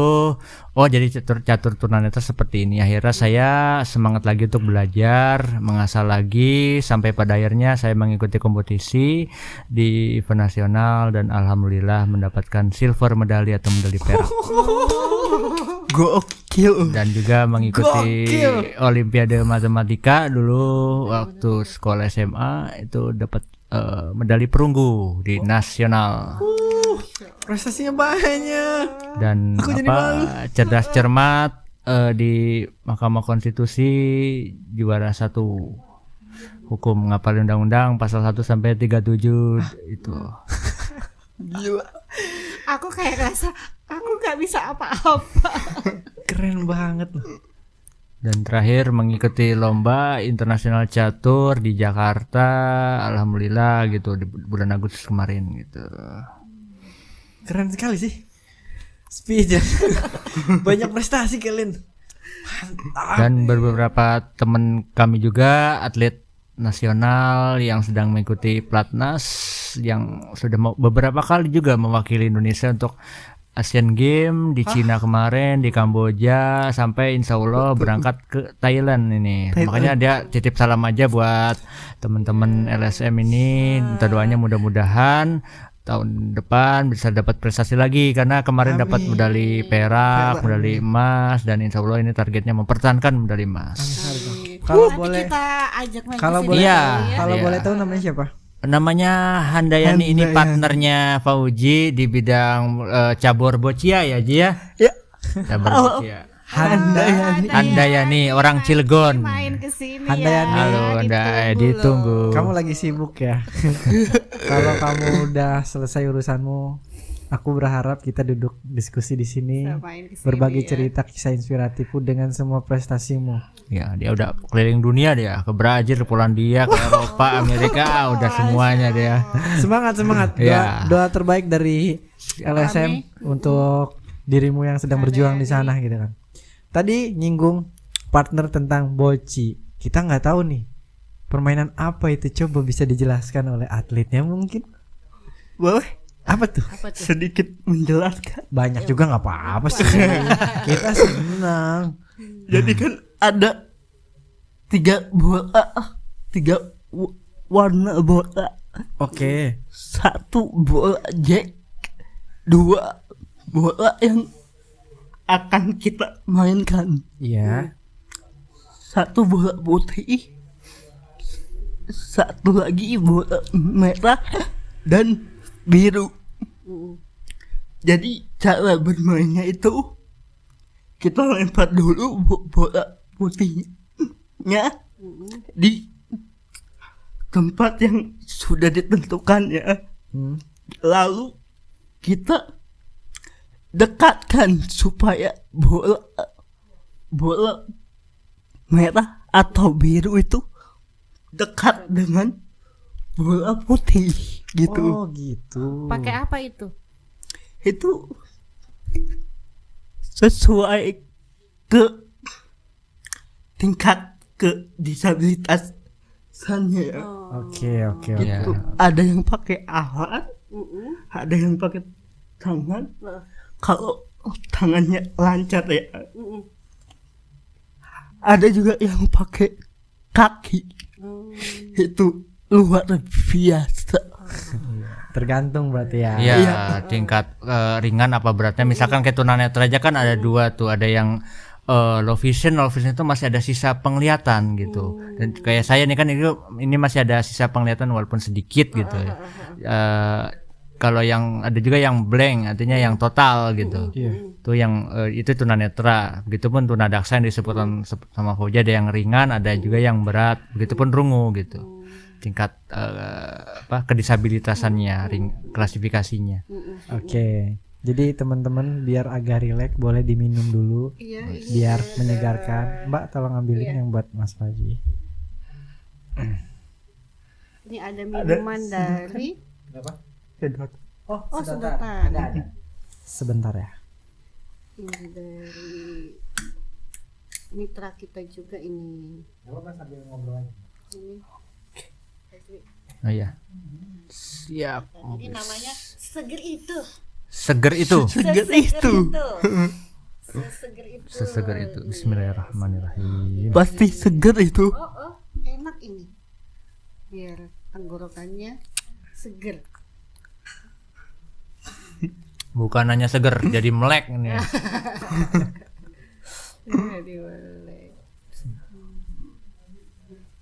Oh, jadi catur tunanetra seperti ini. Akhirnya saya semangat lagi untuk belajar, mengasah lagi, sampai pada akhirnya saya mengikuti kompetisi di event nasional dan alhamdulillah mendapatkan silver medali atau medali perak. Gokil. Dan juga mengikuti Olimpiade Matematika dulu waktu sekolah SMA, itu dapat medali perunggu di nasional. Prestasinya banyak. Dan Aku jadi malu. cerdas cermat di Mahkamah Konstitusi, juara 1 hukum, ngapalin undang-undang pasal 1 sampai 37 itu. Gila. Aku kayak rasa aku nggak bisa apa-apa. Keren banget loh. Dan terakhir mengikuti lomba internasional catur di Jakarta, alhamdulillah gitu, di bulan Agustus kemarin gitu. Keren sekali sih. Speech. Banyak prestasi kalian. Dan beberapa teman kami juga atlet nasional yang sedang mengikuti Platnas, yang sudah beberapa kali juga mewakili Indonesia untuk Asian Games di Cina kemarin, di Kamboja, sampai insya Allah berangkat ke Thailand ini. Makanya dia titip salam aja buat teman-teman LSM ini, minta doanya mudah-mudahan tahun depan bisa dapat prestasi lagi, karena kemarin dapat medali perak, medali emas, dan insya Allah ini targetnya mempertahankan medali emas. Kalau Nanti boleh, kita ajak main kalau kesini boleh, Iya. kali ya. kalau Iya. boleh tahu namanya siapa? Namanya Handayani, ini partnernya Fauji di bidang cabur boccia ya, Ji ya? Ya. Cabur boccia. Handayani, orang Cilegon. Main kesini Handayani. ya. Halo, Anda ditunggu. Kamu lagi sibuk ya. Kalau kamu udah selesai urusanmu, aku berharap kita duduk diskusi di sini, Main kesini berbagi ya. cerita kisah inspiratifmu dengan semua prestasimu. Ya, dia udah keliling dunia dia, ke Brazil, ke Polandia, ke Eropa, Amerika, udah semuanya dia. Semangat, semangat. Doa, Ya. doa terbaik dari LSM untuk dirimu yang sedang berjuang di sana gitu kan. Tadi nyinggung partner tentang boci. Kita nggak tahu nih permainan apa itu, coba bisa dijelaskan oleh atletnya mungkin. Boleh Apa tuh? Apa tuh? sedikit menjelaskan. Banyak juga nggak apa-apa sih. Kita senang. Jadi kan ada 3 bola, 3 warna bola. Oke. 1 bola jack, 2 bola yang akan kita mainkan. Iya. Satu bola putih, satu lagi bola merah dan biru. Jadi cara bermainnya itu kita lempar dulu bola putihnya di tempat yang sudah ditentukan ya. Lalu kita dekatkan supaya bola merah atau biru itu dekat dengan bola putih gitu. Oh gitu. Pakai apa itu? Itu sesuai ke tingkat kedisabilitasannya. Oke. Gitu. Ada yang pakai alat, ada yang pakai tangan. Kalau tangannya lancar ya. Ada juga yang pakai kaki. Itu luar biasa. Tergantung berarti ya. Iya, tingkat ringan apa beratnya. Misalkan kayak tunanetra aja kan ada dua tuh, ada yang low vision itu masih ada sisa penglihatan gitu. Dan kayak saya nih kan ini masih ada sisa penglihatan walaupun sedikit gitu ya. Kalau yang ada juga yang blank, artinya yang total gitu. Itu yang itu tunanetra. Begitupun tunadaksa yang disebutkan sama Fauji, ada yang ringan, ada juga yang berat. Begitupun rungu gitu. Tingkat kedisabilitasannya, klasifikasinya. Oke. Jadi teman-teman biar agak rileks boleh diminum dulu. Biar menyegarkan. Mbak tolong ambilin yang buat Mas Fauji. Ini ada minuman dari Oh, sedotan. Sebentar ya. Ini dari mitra kita juga ini. Sambil ngobrol aja. Ini. Oh iya. Siap. Ini namanya seger itu. Seger itu. Seger itu. Seseger itu. Bismillahirrahmanirrahim. Pasti seger itu. Oh, enak ini. Biar tenggorokannya seger. Bukan hanya seger, jadi melek ini. Jadi boleh.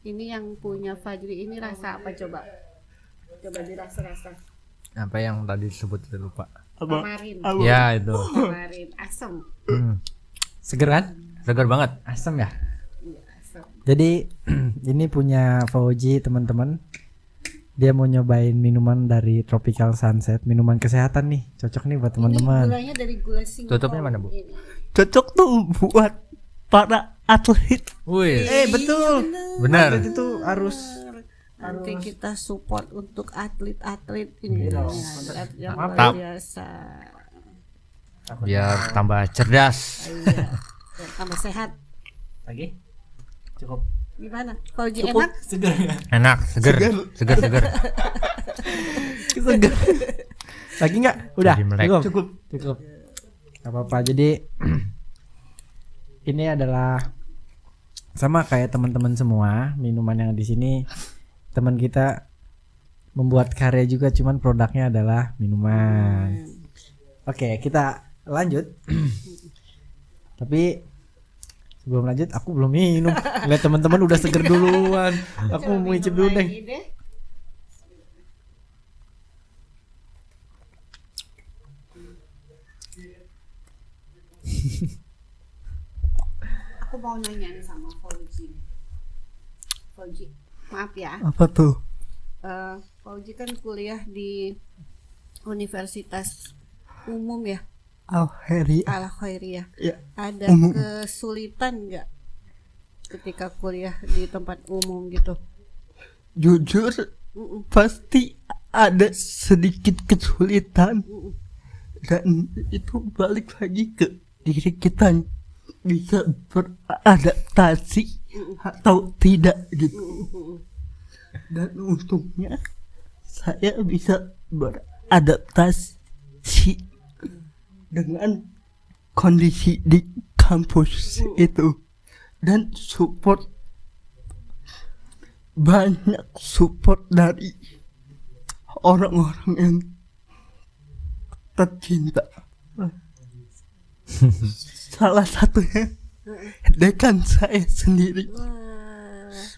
Ini yang punya Fajri ini rasa apa coba? Coba dirasa-rasa. Apa yang tadi disebut saya lupa. Tamarin. Ya itu. Tamarin asam. Seger kan? Seger banget. Asam ya? Iya, asam. Jadi ini punya Fauji teman-teman. Dia mau nyobain minuman dari Tropical Sunset, minuman kesehatan nih, cocok nih buat Ini teman-teman. gulanya dari gula singkong. Tutupnya mana, Bu? Ini. Cocok tuh buat para atlet. Wih, Betul. benar. Itu harus Nanti kita support untuk atlet-atlet ini. Atlet yang Mantap. luar biasa. Biar tambah cerdas. Iya. Biar tambah sehat. lagi. Cukup. Gimana? Fauji enak? Segar ya? Enak, seger. Seger. Segar. Lagi nggak? Udah. Jadi melek. Cukup. Gak apa-apa. Jadi ini adalah sama kayak teman-teman semua, minuman yang di sini teman kita membuat karya juga, cuman produknya adalah minuman. Oke, kita lanjut. Tapi sebelum lanjut, aku belum minum. Lihat teman-teman udah seger duluan. Aku mau ngicip dulu deh. Aku mau nanya nih sama Fauji. Fauji, maaf ya. Apa tuh? Fauji kan kuliah di Universitas Umum ya, Al-Heri. Al-Khairiyah. Ya. Ada Umum. kesulitan nggak ketika kuliah di tempat umum gitu? Jujur pasti ada sedikit kesulitan. Dan itu balik lagi ke diri kita, bisa beradaptasi atau tidak gitu. Dan untungnya saya bisa beradaptasi dengan kondisi di kampus itu, dan banyak support dari orang-orang yang tercinta. Salah satunya dekan saya sendiri, Wah.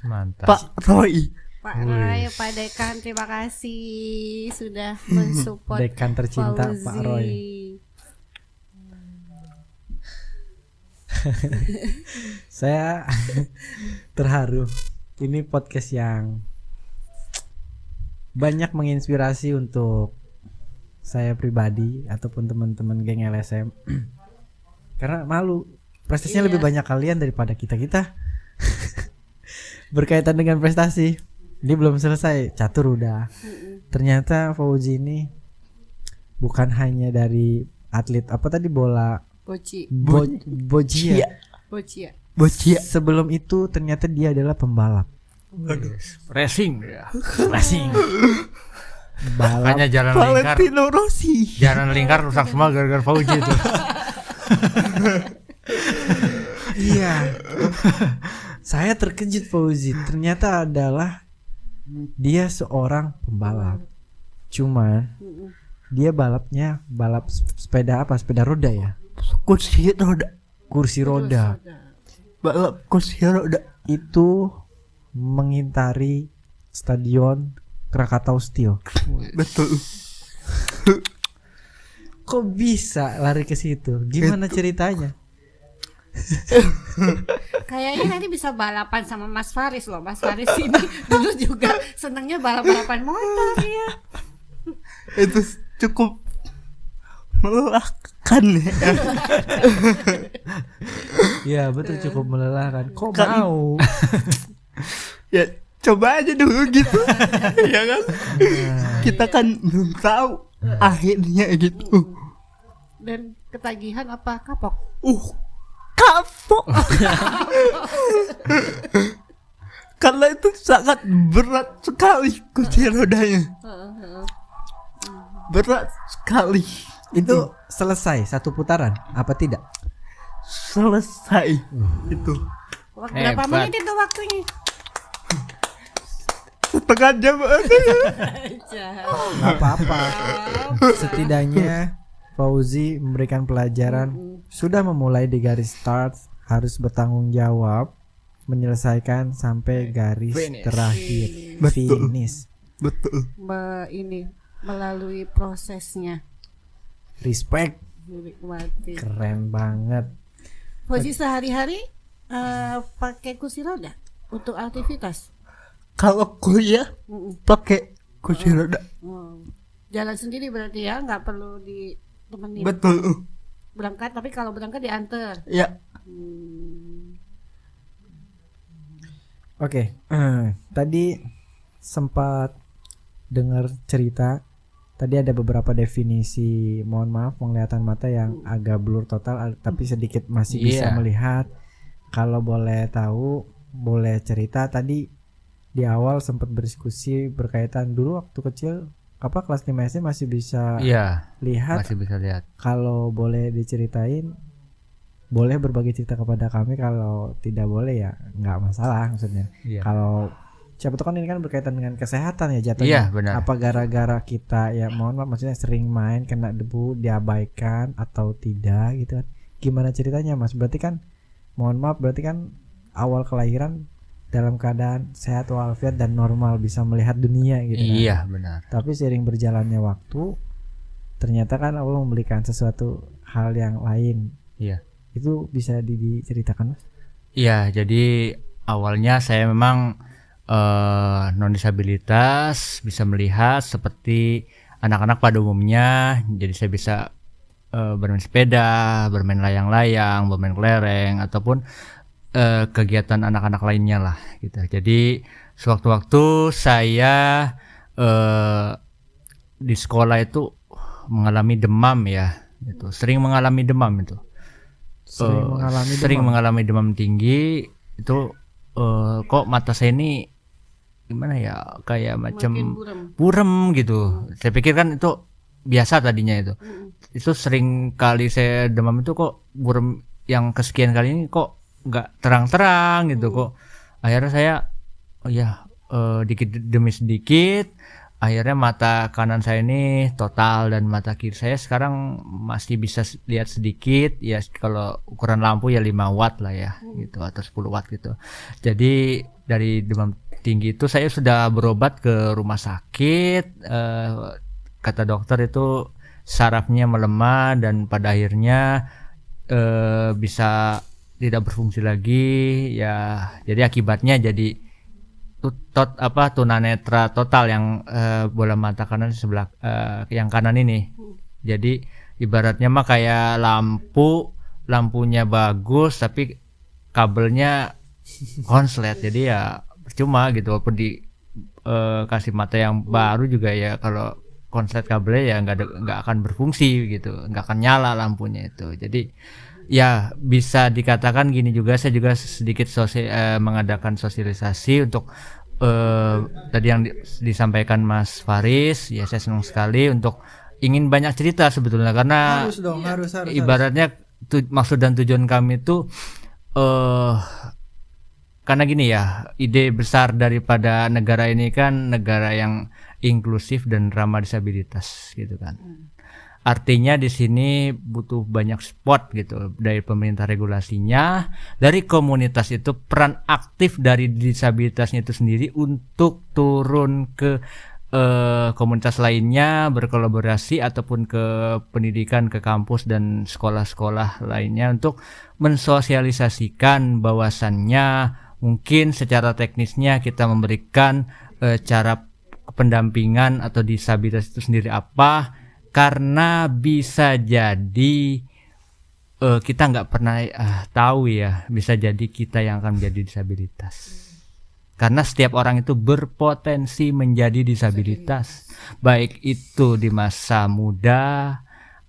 Mantap. Pak Roy. Pak Roy, Pak Dekan, terima kasih sudah mensupport Dekan tercinta Fauzi. Pak Roy. Saya terharu. Ini podcast yang banyak menginspirasi untuk saya pribadi ataupun teman-teman geng LSM. Karena malu, prestasinya Iya. lebih banyak kalian daripada kita-kita. Berkaitan dengan prestasi, ini belum selesai, catur udah. Ternyata Fauzi ini bukan hanya dari atlet apa tadi bola Boci, boccia. Boci ya. Boccia. Sebelum itu ternyata dia adalah pembalap. Racing ya. Racing. Balap. Makanya jalan lingkar, Valentino Rossi. jalan lingkar rusak semua gara-gara Fauzi itu. Iya. Saya terkejut Fauzi. Ternyata adalah dia seorang pembalap. Cuman dia balap sepeda apa? Sepeda roda ya? Kursi roda. Kursi roda. Balap kursi roda. Itu mengintari stadion Krakatau Steel. Betul. Kok bisa lari ke situ? Gimana ceritanya? Kayaknya nanti bisa balapan sama Mas Faris loh. Mas Faris ini dulu juga senangnya balap-balapan motor ya. Itu cukup melelahkan ya. Ya betul, cukup melelahkan. Kok Kan- mau? Ya coba aja dulu gitu. Ya kan? Kita kan belum tahu akhirnya gitu. Dan ketagihan apa? Kapok. Kapok. Karena itu sangat berat sekali kursi rodanya. Berat sekali. Itu selesai satu putaran apa tidak? Selesai itu Berapa Hebat. menit itu waktunya? setengah jam aja. Nggak apa-apa. Setidaknya Fauzi memberikan pelajaran, sudah memulai di garis start harus bertanggung jawab menyelesaikan sampai garis terakhir. Betul. Finish. Betul. Ini melalui prosesnya. Respect. Dinikmati. Keren banget. Fauzi sehari-hari pakai kursi roda untuk aktivitas. Kalau kuliah pakai kursi roda. Jalan sendiri berarti ya, nggak perlu ditemenin. Betul. Berangkat, tapi kalau berangkat diantar. Ya. Oke, tadi sempat dengar cerita. Tadi ada beberapa definisi, mohon maaf penglihatan mata yang agak blur total, tapi sedikit masih bisa Iya. melihat. Kalau boleh tahu, boleh cerita. Tadi di awal sempat berdiskusi berkaitan dulu waktu kecil, apa kelas 5 SD masih bisa Iya, lihat. masih bisa lihat. Kalau boleh diceritain, boleh berbagi cerita kepada kami. Kalau tidak boleh ya nggak masalah maksudnya. Iya. Kalau siapa tahu kan ini kan berkaitan dengan kesehatan ya jatuhnya. Iya, benar. Apa gara-gara kita ya mohon maaf maksudnya sering main kena debu diabaikan atau tidak gitu kan. Gimana ceritanya Mas? Berarti kan mohon maaf berarti kan awal kelahiran dalam keadaan sehat walafiat dan normal bisa melihat dunia gitu kan. Iya, benar. Tapi seiring berjalannya waktu ternyata kan Allah memberikan sesuatu hal yang lain. Iya. Itu bisa diceritakan Mas? Iya, jadi awalnya saya memang non disabilitas, bisa melihat seperti anak-anak pada umumnya. Jadi saya bisa bermain sepeda, bermain layang-layang, bermain kelereng ataupun kegiatan anak-anak lainnya lah gitu. Jadi sewaktu-waktu saya di sekolah itu mengalami demam ya, gitu. Sering mengalami demam itu. Sering mengalami demam tinggi itu. Kok mata saya ini gimana ya, kayak macam buram gitu. Saya pikir kan itu biasa tadinya itu. Itu sering kali saya demam itu kok buram yang kesekian kali ini kok nggak terang-terang gitu kok. Akhirnya saya dikit demi sedikit akhirnya mata kanan saya ini total dan mata kiri saya sekarang masih bisa lihat sedikit ya, kalau ukuran lampu ya 5 watt lah ya gitu atau 10 watt gitu. Jadi dari demam tinggi itu saya sudah berobat ke rumah sakit, kata dokter itu sarafnya melemah dan pada akhirnya bisa tidak berfungsi lagi ya. Jadi akibatnya jadi tunanetra total yang bola mata kanan sebelah yang kanan ini. Jadi ibaratnya mah kayak lampunya bagus tapi kabelnya konslet, jadi ya percuma gitu, walaupun kasih mata yang baru juga ya kalau konslet kabelnya ya nggak akan berfungsi gitu, nggak akan nyala lampunya itu. Jadi ya bisa dikatakan gini juga, saya juga sedikit mengadakan sosialisasi untuk tadi yang disampaikan Mas Faris, ya saya senang sekali untuk ingin banyak cerita sebetulnya karena harus ibaratnya maksud dan tujuan kami itu karena gini ya, ide besar daripada negara ini kan negara yang inklusif dan ramah disabilitas gitu kan. Artinya di sini butuh banyak support gitu dari pemerintah, regulasinya, dari komunitas itu peran aktif dari disabilitasnya itu sendiri untuk turun ke komunitas lainnya, berkolaborasi ataupun ke pendidikan, ke kampus dan sekolah-sekolah lainnya untuk mensosialisasikan bahwasannya mungkin secara teknisnya kita memberikan cara pendampingan atau disabilitas itu sendiri apa. Karena bisa jadi kita nggak pernah tahu ya, bisa jadi kita yang akan menjadi disabilitas. Karena setiap orang itu berpotensi menjadi disabilitas, baik itu di masa muda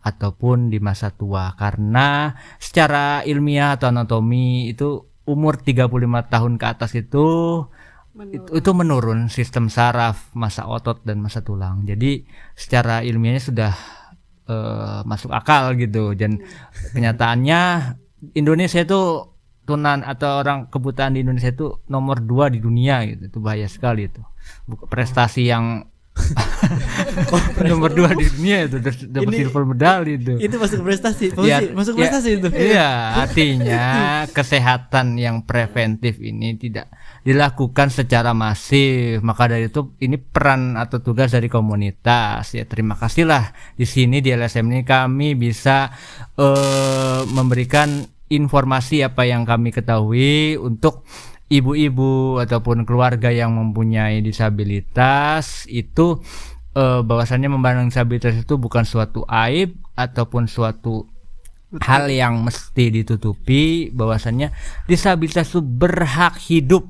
ataupun di masa tua. Karena secara ilmiah atau anatomi itu umur 35 tahun ke atas itu menurun sistem saraf, massa otot dan massa tulang. Jadi secara ilmiahnya sudah masuk akal gitu. Dan kenyataannya Indonesia itu atau orang kebutaan di Indonesia itu nomor 2 di dunia gitu. Itu bahaya sekali itu. Prestasi yang nomor 2 di dunia itu, dapat silver medali itu. Itu masuk prestasi, masuk prestasi itu. Iya, artinya kesehatan yang preventif ini tidak dilakukan secara masif. Maka dari itu ini peran atau tugas dari komunitas. Ya terima kasihlah di sini di LSM ini kami bisa memberikan informasi apa yang kami ketahui untuk ibu-ibu ataupun keluarga yang mempunyai disabilitas itu, bahwasannya memandang disabilitas itu bukan suatu aib ataupun suatu hal yang mesti ditutupi, bahwasannya disabilitas itu berhak hidup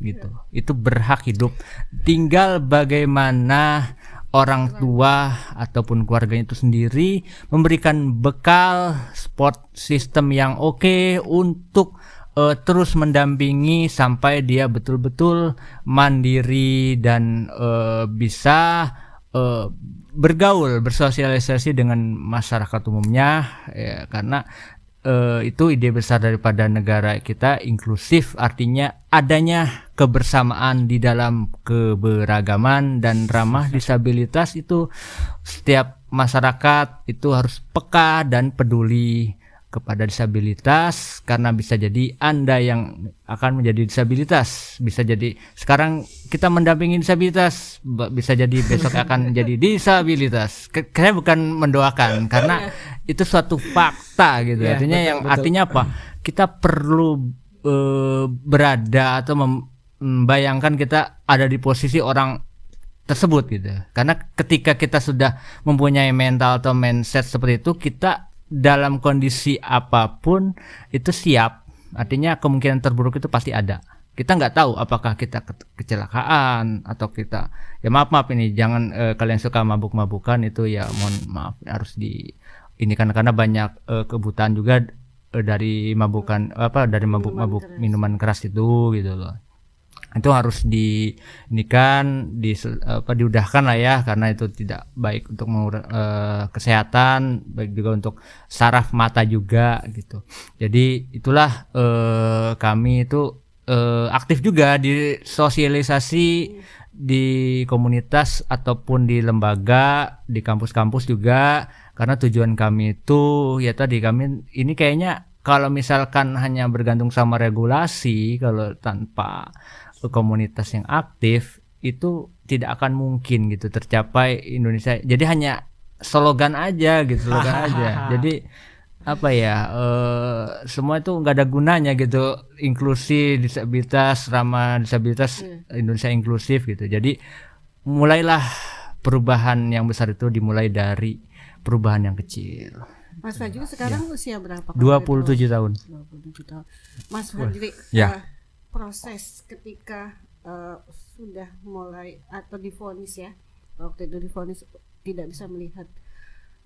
gitu. Itu berhak hidup. Tinggal bagaimana orang tua ataupun keluarganya itu sendiri memberikan bekal support system yang oke untuk terus mendampingi sampai dia betul-betul mandiri dan bisa bergaul, bersosialisasi dengan masyarakat umumnya ya, karena itu ide besar daripada negara kita inklusif, artinya adanya kebersamaan di dalam keberagaman dan ramah disabilitas. Itu setiap masyarakat itu harus peka dan peduli kepada disabilitas, karena bisa jadi Anda yang akan menjadi disabilitas, bisa jadi sekarang kita mendampingi disabilitas, bisa jadi besok akan menjadi disabilitas. Saya bukan mendoakan karena itu suatu fakta gitu. Ya, artinya betul, yang betul. Artinya apa? Kita perlu berada atau membayangkan kita ada di posisi orang tersebut gitu. Karena ketika kita sudah mempunyai mental atau mindset seperti itu, kita dalam kondisi apapun itu siap. Artinya kemungkinan terburuk itu pasti ada. Kita nggak tahu apakah kita kecelakaan atau kita ya maaf ini jangan kalian suka mabuk-mabukan itu ya mohon maaf harus ini karena banyak kebutaan juga dari mabukan dari mabuk minuman keras itu gitu loh. Itu harus diudahkan lah ya, karena itu tidak baik untuk kesehatan, baik juga untuk saraf mata juga gitu. Jadi itulah kami itu aktif juga di sosialisasi di komunitas ataupun di lembaga, di kampus-kampus juga, karena tujuan kami itu ya tadi, kami ini kayaknya kalau misalkan hanya bergantung sama regulasi, kalau tanpa komunitas yang aktif itu tidak akan mungkin gitu tercapai Indonesia. Jadi hanya slogan aja gitu, slogan aja. Jadi apa ya, semua itu nggak ada gunanya gitu. Inklusi disabilitas, ramah disabilitas, Indonesia inklusif gitu. Jadi mulailah perubahan yang besar itu dimulai dari perubahan yang kecil. Mas Fajri sekarang usia berapa? 27 tahun. 27 tahun. Mas Fajri, Ya. Proses ketika sudah mulai atau divonis ya, waktu itu divonis tidak bisa melihat,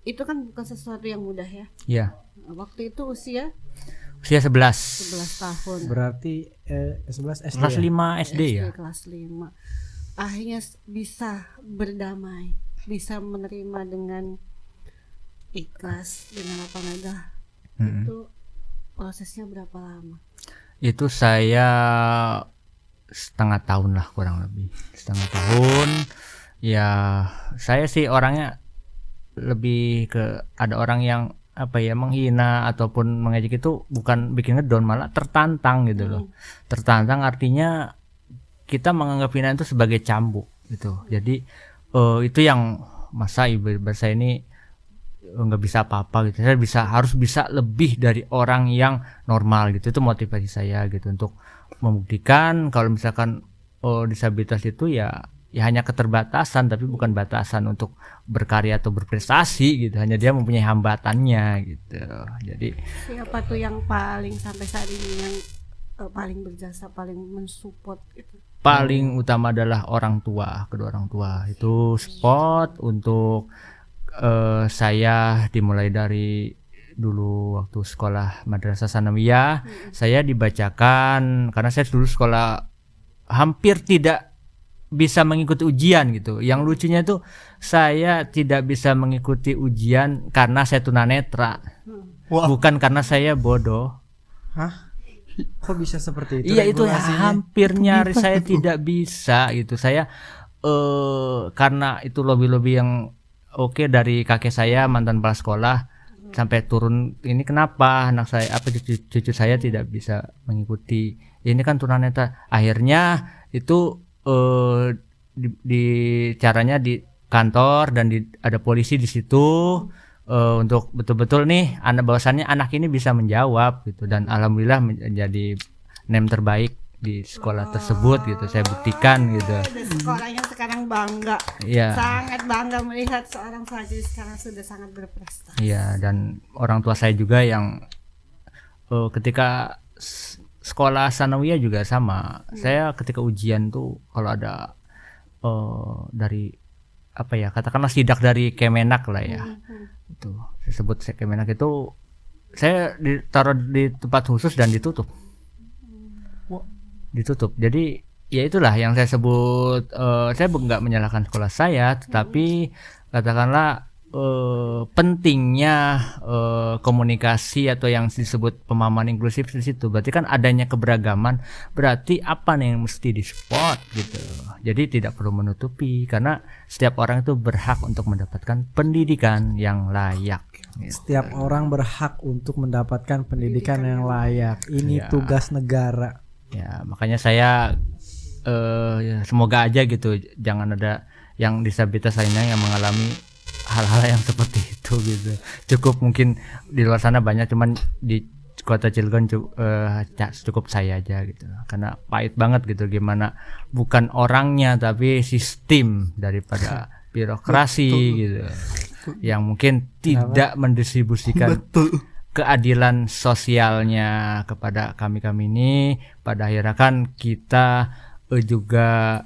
itu kan bukan sesuatu yang mudah ya. Ya. Waktu itu usia 11 tahun. Berarti 11 SD. kelas Ya? 5 SD ya. Kelas 5. Akhirnya bisa berdamai, bisa menerima dengan ikhlas, dengan lapang dada. Itu prosesnya berapa lama? Itu saya setengah tahun lah, kurang lebih setengah tahun. Ya saya sih orangnya lebih ke, ada orang yang apa ya, menghina ataupun mengejek itu bukan bikin ngedown, malah tertantang gitu loh. Tertantang artinya kita menganggap hina itu sebagai cambuk gitu. Jadi itu yang masa ibu saya ini nggak bisa apa-apa gitu. Saya harus bisa lebih dari orang yang normal gitu. Itu motivasi saya gitu, untuk membuktikan kalau misalkan disabilitas itu ya hanya keterbatasan, tapi bukan batasan untuk berkarya atau berprestasi gitu. Hanya dia mempunyai hambatannya gitu. Jadi Siapa tuh yang paling sampai saat ini yang paling berjasa, paling mensupport gitu? paling utama adalah orang tua, kedua orang tua itu support untuk saya. Dimulai dari dulu waktu sekolah Madrasah Sanawiyah, saya dibacakan, karena saya dulu sekolah hampir tidak bisa mengikuti ujian gitu. Yang lucunya tuh saya tidak bisa mengikuti ujian karena saya tunanetra, bukan karena saya bodoh. Hah? Kok bisa seperti itu? Iya, itu regulasinya? hampir nyaris saya tidak bisa gitu. Saya karena itu lobby-lobby yang oke dari kakek saya, mantan kepala sekolah, sampai turun ini, kenapa anak saya, apa cucu saya tidak bisa mengikuti, ini kan tunanetra. Akhirnya itu di caranya di kantor, dan ada polisi di situ untuk betul-betul nih bahwasannya anak ini bisa menjawab gitu. Dan alhamdulillah menjadi NEM terbaik di sekolah tersebut gitu. Saya buktikan gitu. Ada sekolah yang sekarang bangga, Iya. sangat bangga melihat seorang Fajri sekarang sudah sangat berprestasi. Iya, dan orang tua saya juga yang ketika sekolah sanawiyah juga sama. Saya ketika ujian tuh kalau ada dari apa ya, katakanlah sidak dari Kemenak lah ya. Itu saya sebut Kemenak itu, saya ditaruh di tempat khusus dan ditutup. Jadi ya itulah yang saya sebut, saya nggak menyalahkan sekolah saya, tetapi katakanlah pentingnya komunikasi atau yang disebut pemahaman inklusif di situ. Berarti kan adanya keberagaman, berarti apa nih yang mesti di-support gitu. Jadi tidak perlu menutupi, karena setiap orang itu berhak untuk mendapatkan pendidikan yang layak gitu. Setiap orang berhak untuk mendapatkan pendidikan yang layak. Ini Ya. tugas negara. Ya, makanya saya ya, semoga aja gitu jangan ada yang disabilitas lainnya yang mengalami hal-hal yang seperti itu gitu. Cukup mungkin di luar sana banyak, cuman di Kota Cilegon cukup saya aja gitu. Karena pahit banget gitu, gimana bukan orangnya tapi sistem daripada birokrasi gitu. Yang mungkin tidak mendistribusikan keadilan sosialnya kepada kami ini. Pada akhirnya kan kita juga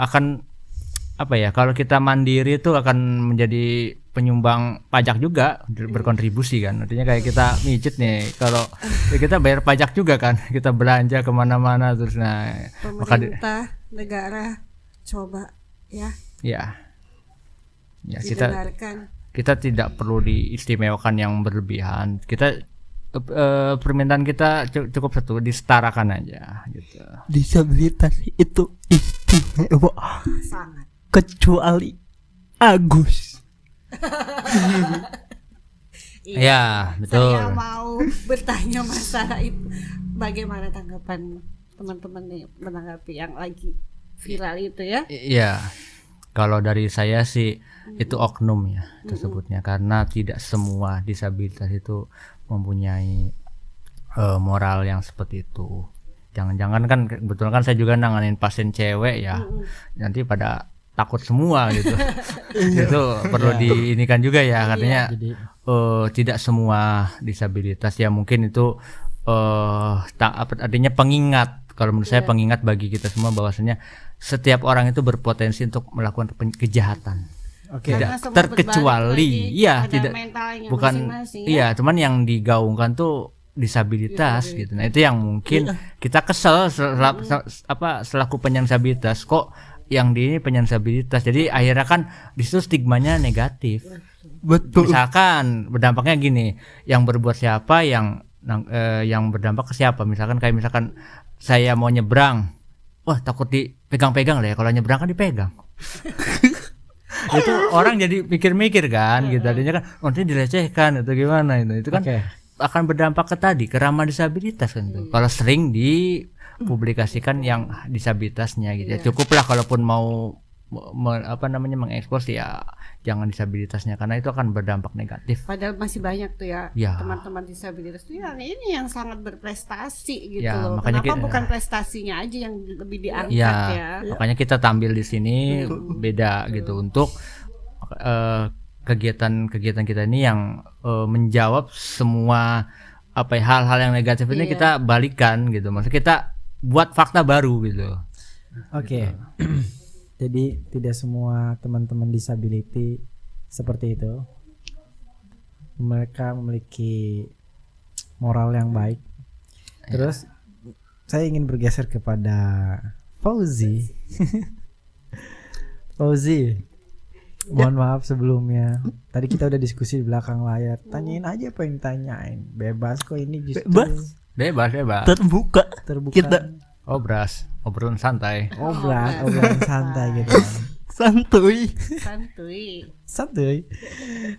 akan apa ya, kalau kita mandiri itu akan menjadi penyumbang pajak juga, berkontribusi kan. Artinya kayak kita mijit nih, kalau ya kita bayar pajak juga kan, kita belanja kemana-mana terus. Nah, Pemerintah, negara, coba ya ya didengarkan. kita tidak perlu diistimewakan yang berlebihan. Kita permintaan kita cukup satu, disetarakan aja gitu. Disabilitas itu istimewa Sangat. kecuali Agus. Ya, betul. Saya mau bertanya masalah itu. Bagaimana tanggapan teman-teman nih menanggapi yang lagi viral itu ya? Iya. Kalau dari saya sih itu oknum ya tersebutnya, karena tidak semua disabilitas itu mempunyai moral yang seperti itu. Jangan-jangan kan kebetulan kan saya juga nanganin pasien cewek ya. Nanti pada takut semua gitu. Itu perlu diinikan juga ya, katanya Jadi tidak semua disabilitas ya, mungkin itu artinya pengingat. Kalau menurut saya pengingat bagi kita semua bahwasanya setiap orang itu berpotensi untuk melakukan kejahatan. Oke. Karena Tidak semua terkecuali, berbalik lagi iya pada tidak, mentalnya bukan, masing-masing ya. iya, cuman yang digaungkan tuh disabilitas gitu. Nah itu yang mungkin kita kesel selaku penyandang disabilitas, kok yang di ini penyandang disabilitas. Jadi akhirnya kan di situ stigmanya negatif. Betul. Misalkan berdampaknya gini, yang berbuat siapa, yang berdampak ke siapa. Misalkan saya mau nyebrang, wah takut dipegang-pegang lah ya, kalau nyebrang kan dipegang. Itu orang jadi mikir-mikir kan gitu, adanya kan nanti dilecehkan atau gimana itu kan akan berdampak ke ke ramah disabilitas kan itu. Kalau sering dipublikasikan yang disabilitasnya gitu ya, cukuplah kalaupun mau mengekspos ya jangan disabilitasnya, karena itu akan berdampak negatif. Padahal masih banyak tuh ya, Ya. teman-teman disabilitas tuh yang ini yang sangat berprestasi gitu Ya, loh. makanya Kenapa kita- bukan prestasinya aja yang lebih diangkat Ya, ya? makanya kita tampil di sini beda gitu untuk kegiatan kita ini yang menjawab semua hal-hal yang negatif ini kita balikan gitu. Maksudnya kita buat fakta baru gitu. Oke. Jadi tidak semua teman-teman disability seperti itu. Mereka memiliki moral yang baik. Terus saya ingin bergeser kepada Fauzi. Fauzi, mohon maaf sebelumnya. Tadi kita udah diskusi di belakang layar. Tanyain aja apa yang tanyain. Bebas kok, ini justru Bebas. Bebas. Terbuka. terbuka. Kita Obrolan santai. obrolan santai gitu. santuy. Santuy.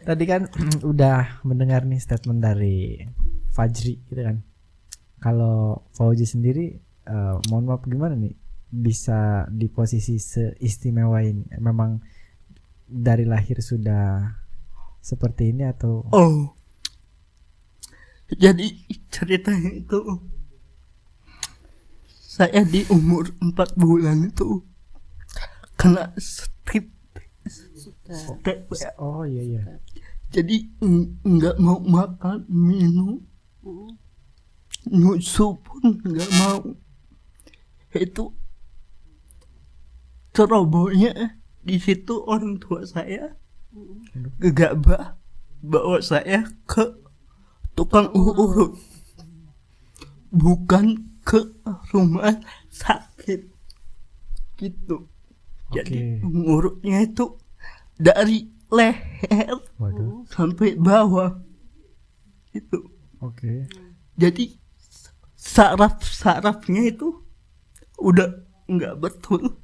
Tadi kan udah mendengar nih statement dari Fajri gitu kan. Kalau Fauzi sendiri mohon maaf gimana nih bisa di posisi seistimewa ini? Memang dari lahir sudah seperti ini atau Oh. Jadi ceritanya itu, saya di umur 4 bulan itu kena strip. oh iya. Jadi nggak mau makan, minum, nyusu pun nggak mau. Itu cerobohnya di situ orang tua saya gegabah bawa saya ke tukang urut, bukan ke rumah sakit gitu. Jadi ngurutnya itu dari leher sampai bawah itu. Jadi saraf-sarafnya itu udah nggak betul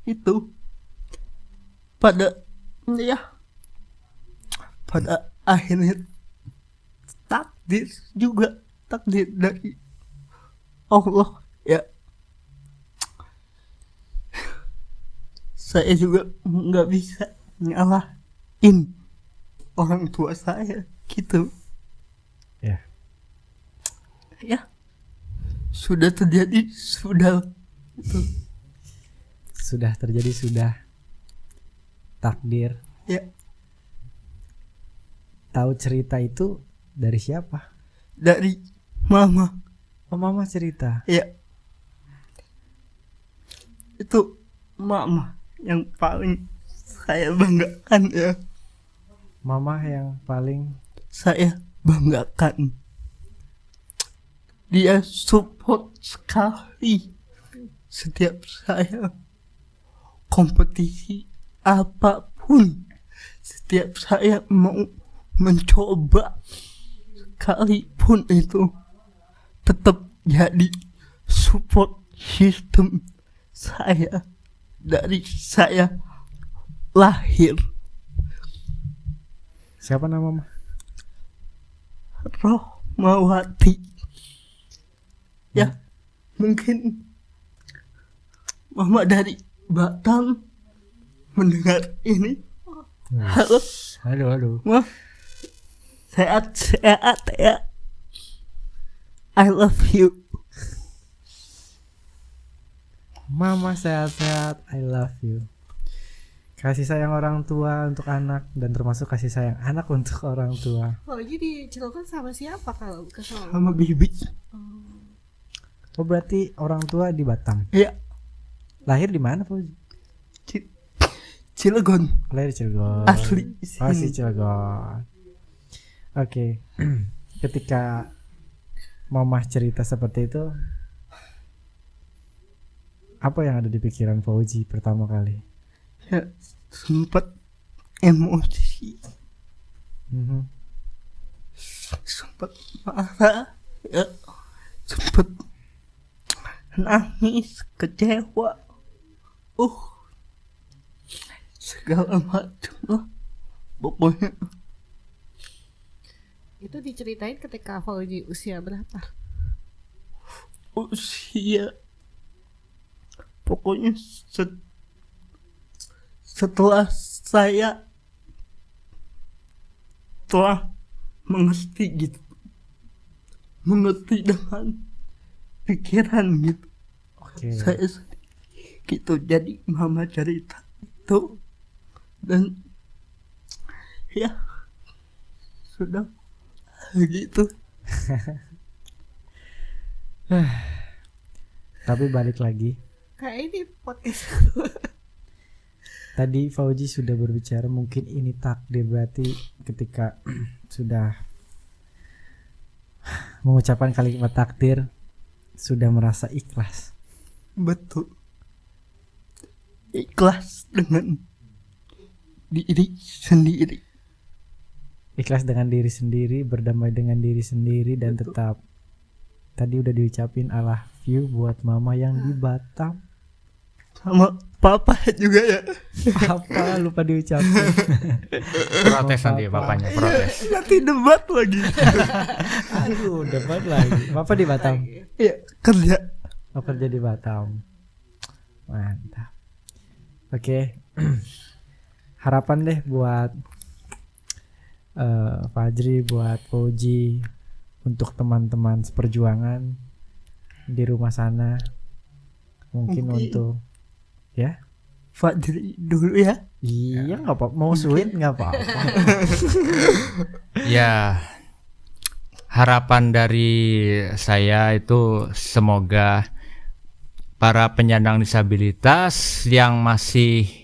itu. Pada akhirnya takdir dari Allah ya. Saya juga nggak bisa nyalahin orang tua saya gitu ya. Sudah terjadi, sudah takdir. ya. Tahu cerita itu dari siapa? Dari mama. Oh, mama cerita. Ya, itu mama yang paling saya banggakan ya. Mama yang paling Saya banggakan. Dia support sekali setiap saya kompetisi apapun. Setiap saya mau mencoba sekalipun itu tetap jadi support system saya dari saya lahir. Siapa nama Mama? Rohmawati. Ya, mungkin Mama dari Batam mendengar ini. Halo, Halo. Ma. Sehat ya. I love you. Mama sehat-sehat, I love you. Kasih sayang orang tua untuk anak dan termasuk kasih sayang anak untuk orang tua. Oh, jadi Cilokan sama siapa kalau ke Solo? Sama Bibi. Oh berarti orang tua di Batam. Ya, Lahir di mana Fauzi? Cilegon. Lahir di Cilegon. Asli Asli sini. Cilegon. Oke. Ketika Mama cerita seperti itu, apa yang ada di pikiran Fauzi pertama kali? Ya, sempat emosi, Mhm. sempat marah, ya, sempat nangis, kecewa, segala macam lah, pokoknya. Itu diceritain ketika Fauzi usia berapa? Usia, pokoknya setelah saya telah mengerti gitu, mengerti dengan pikiran gitu, Oke. saya gitu. Jadi Mama cerita itu dan ya sudah gitu. Tapi balik lagi, Kayak ini podcast. tadi Fauzi sudah berbicara mungkin ini takdir, berarti ketika sudah mengucapkan kalimat takdir sudah merasa ikhlas. Betul, ikhlas dengan diri sendiri. Ikhlas dengan diri sendiri, berdamai dengan diri sendiri, dan tetap tadi udah diucapin I love you buat Mama yang di Batam. Sama Papa juga ya. Apa lupa diucapin? Protes nanti bapaknya protes. Nanti debat lagi. Aduh, dapat lagi. Papa di Batam. Ya, kerja. Oh, kerja di Batam. Mantap. Oke. Harapan deh buat Fajri, buat Fauzi, untuk teman-teman seperjuangan di rumah sana. Mungkin untuk ya. Fajri dulu ya. Iya, nggak apa-apa. Mau sweet nggak apa-apa. Ya, harapan dari saya itu semoga para penyandang disabilitas yang masih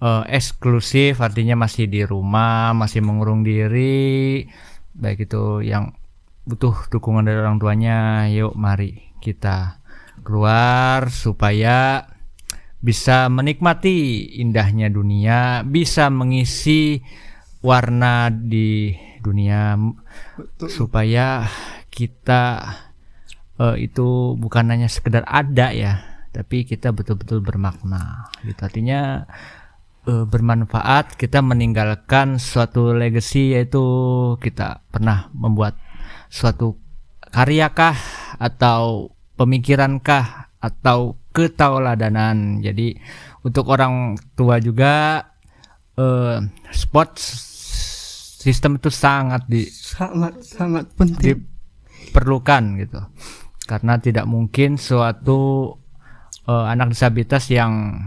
eksklusif, artinya masih di rumah, masih mengurung diri, baik itu yang butuh dukungan dari orang tuanya, yuk mari kita keluar supaya bisa menikmati indahnya dunia, bisa mengisi warna di dunia. Betul. Supaya kita itu bukan hanya sekedar ada ya, tapi kita betul-betul bermakna gitu. Artinya bermanfaat, kita meninggalkan suatu legacy, yaitu kita pernah membuat suatu karyakah atau pemikirankah atau ketauladanan. Jadi untuk orang tua juga sport system itu sangat sangat penting. diperlukan gitu, karena tidak mungkin suatu anak disabilitas yang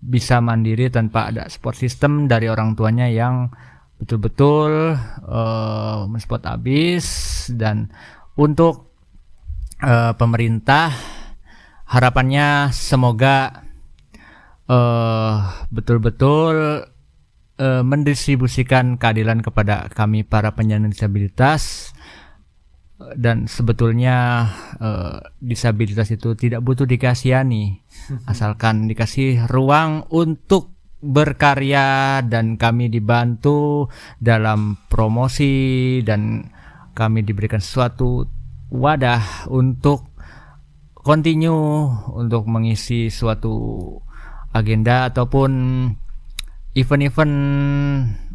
bisa mandiri tanpa ada support system dari orang tuanya yang betul-betul mensupport habis. Dan untuk pemerintah, harapannya semoga betul-betul mendistribusikan keadilan kepada kami para penyandang disabilitas. Dan sebetulnya disabilitas itu tidak butuh dikasihani, asalkan dikasih ruang untuk berkarya, dan kami dibantu dalam promosi dan kami diberikan suatu wadah untuk continue untuk mengisi suatu agenda ataupun event-event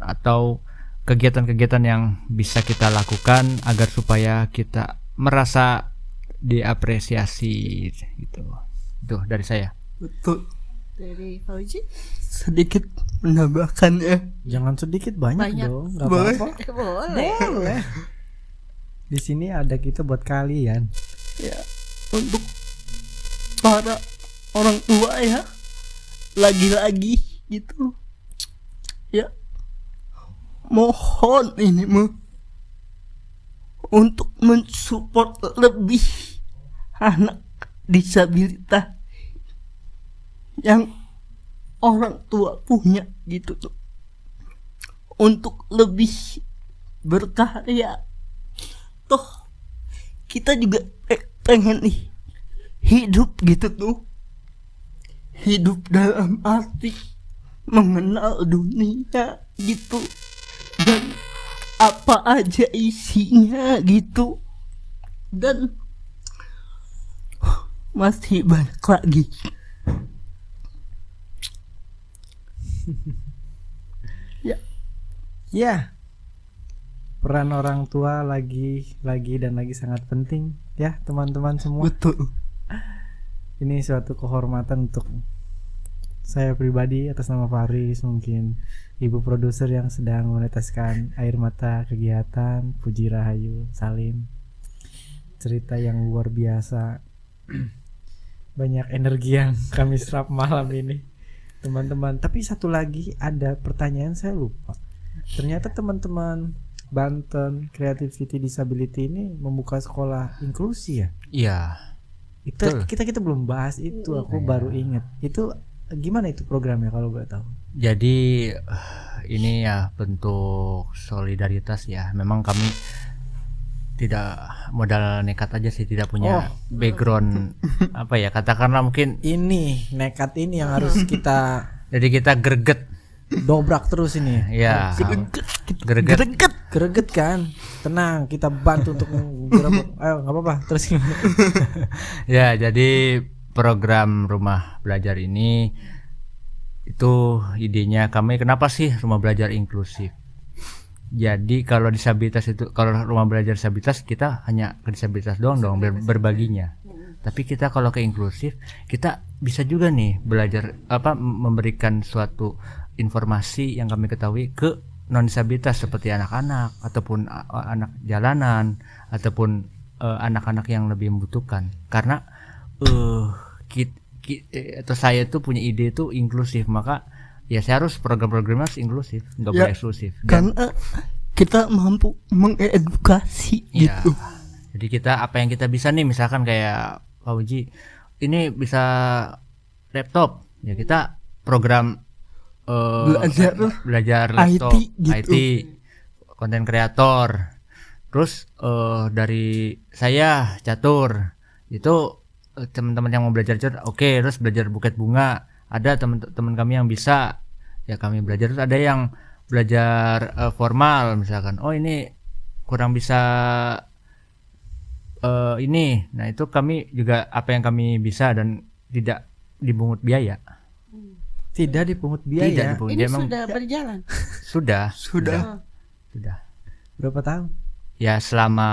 atau kegiatan-kegiatan yang bisa kita lakukan agar supaya kita merasa diapresiasi gitu. Itu dari saya. Betul. Dari Fauji. Sedikit menambahkan ya. Jangan sedikit, banyak dong. Nggak Boleh. apa-apa. Boleh. Boleh. Di sini ada kita buat kalian. Ya, untuk para orang tua ya, lagi-lagi gitu ya, mohon ini untuk mensupport lebih anak disabilitas yang orang tua punya gitu tuh, untuk lebih berkarya. Toh kita juga pengen nih hidup gitu tuh, hidup dalam arti mengenal dunia gitu, dan apa aja isinya gitu, dan masih banyak lagi. Ya, peran orang tua lagi sangat penting ya teman-teman semua. Betul. Ini suatu kehormatan untuk saya pribadi atas nama Faris, mungkin ibu produser yang sedang meneteskan air mata kegiatan, Puji Rahayu Salim. Cerita yang luar biasa. Banyak energi yang kami serap malam ini, teman-teman. Tapi satu lagi, ada pertanyaan saya lupa. Ternyata teman-teman Banten Creativity Disability ini membuka sekolah inklusi ya? Iya. Kita belum bahas itu, aku baru ingat. Itu gimana itu programnya kalau boleh tahu? Jadi ini ya bentuk solidaritas ya. Memang kami tidak modal nekat aja sih, tidak punya background apa ya, katakanlah mungkin Ini nekat ini yang harus kita jadi kita greget dobrak terus ini. ya. Greget. Greget kan? Tenang, kita bantu untuk menggerebek. Ayo, nggak apa-apa. Terus gimana? Ya, jadi program rumah belajar ini itu idenya kami, kenapa sih rumah belajar inklusif? Jadi kalau disabilitas itu, kalau rumah belajar disabilitas kita hanya ke disabilitas doang berbaginya. Tapi kita kalau ke inklusif, kita bisa juga nih belajar memberikan suatu informasi yang kami ketahui ke non disabilitas seperti anak-anak ataupun anak jalanan ataupun anak-anak yang lebih membutuhkan. Karena atau saya tuh punya ide itu inklusif, maka ya saya harus program-programnya harus inklusif, nggak boleh eksklusif. Karena kita mampu mengedukasi Ya, gitu. jadi kita apa yang kita bisa nih, misalkan kayak Pak Uji ini bisa laptop, ya kita program belajar laptop, IT gitu. IT, konten kreator. Terus dari saya catur itu teman-teman yang mau belajar catur, oke, terus belajar buket bunga. Ada teman-teman kami yang bisa, ya kami belajar. Terus ada yang belajar formal, misalkan ini kurang bisa ini, nah itu kami juga apa yang kami bisa dan tidak dipungut biaya. Tidak dipungut biaya. Tidak dipungut Ini biaya, emang sudah berjalan. sudah. Berapa tahun? Ya selama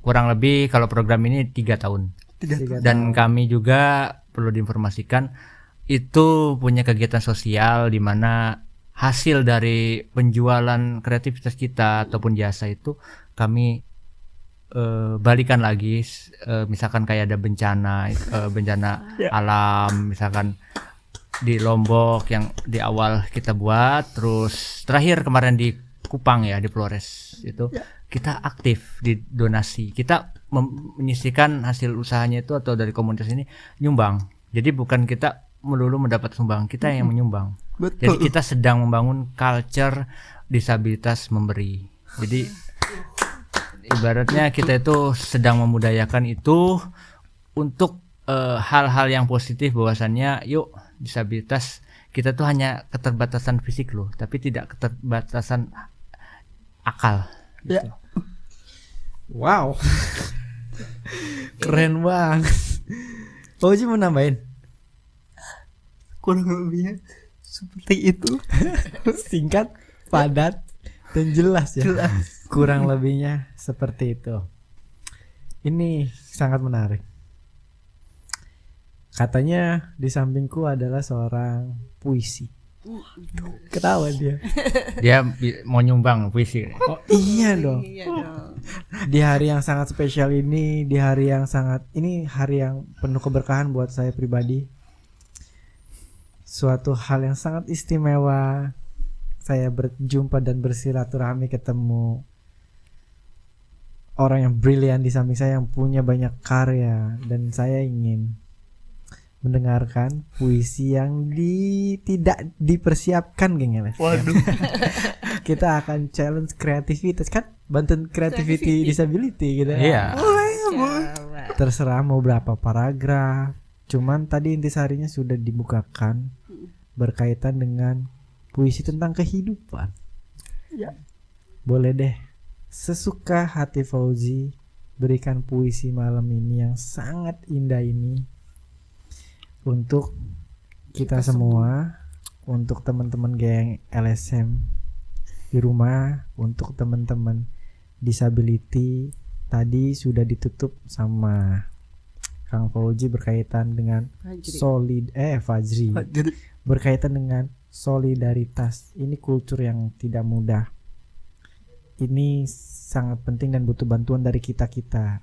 kurang lebih kalau program ini 3 tahun. 3 Dan kami juga perlu diinformasikan itu punya kegiatan sosial di mana hasil dari penjualan kreativitas kita ataupun jasa itu kami balikan lagi, misalkan kayak ada bencana alam, misalkan di Lombok yang di awal kita buat, terus terakhir kemarin di Kupang ya, di Flores itu kita aktif di donasi, kita menyisihkan hasil usahanya itu atau dari komunitas ini nyumbang. Jadi bukan kita melulu mendapat sumbang, kita yang menyumbang. Betul. Jadi kita sedang membangun culture disabilitas memberi. Jadi ibaratnya kita itu sedang memudayakan itu untuk hal-hal yang positif, bahwasannya yuk disabilitas kita tuh hanya keterbatasan fisik loh, tapi tidak keterbatasan akal. Ya. Wow. Keren banget. Fauzi mau nambahin? Kurang lebihnya seperti itu. Singkat, padat, dan jelas ya. Kurang lebihnya seperti itu. Ini sangat menarik. Katanya di sampingku adalah seorang puisi. Ketawa dia. Dia mau nyumbang puisi. Oh iya dong. Iya dong. Di hari yang sangat spesial ini, di hari yang sangat ini hari yang penuh keberkahan buat saya pribadi. Suatu hal yang sangat istimewa. Saya berjumpa dan bersilaturahmi ketemu orang yang brilian di samping saya yang punya banyak karya, dan saya ingin mendengarkan puisi yang tidak dipersiapkan, geng LSM. Waduh. Kita akan challenge kreativitas kan, Banten Creativity Disability gitu. Iya. Terserah mau berapa paragraf. Cuman tadi intisarinya sudah dibukakan berkaitan dengan puisi tentang kehidupan. Ya. Boleh deh. Sesuka hati Fauzi, berikan puisi malam ini yang sangat indah ini untuk kita semua, untuk teman-teman geng LSM di rumah, untuk teman-teman disability. Tadi sudah ditutup sama Kang Fauzi berkaitan dengan Fajri Jadi berkaitan dengan solidaritas. Ini kultur yang tidak mudah. Ini sangat penting dan butuh bantuan dari kita-kita.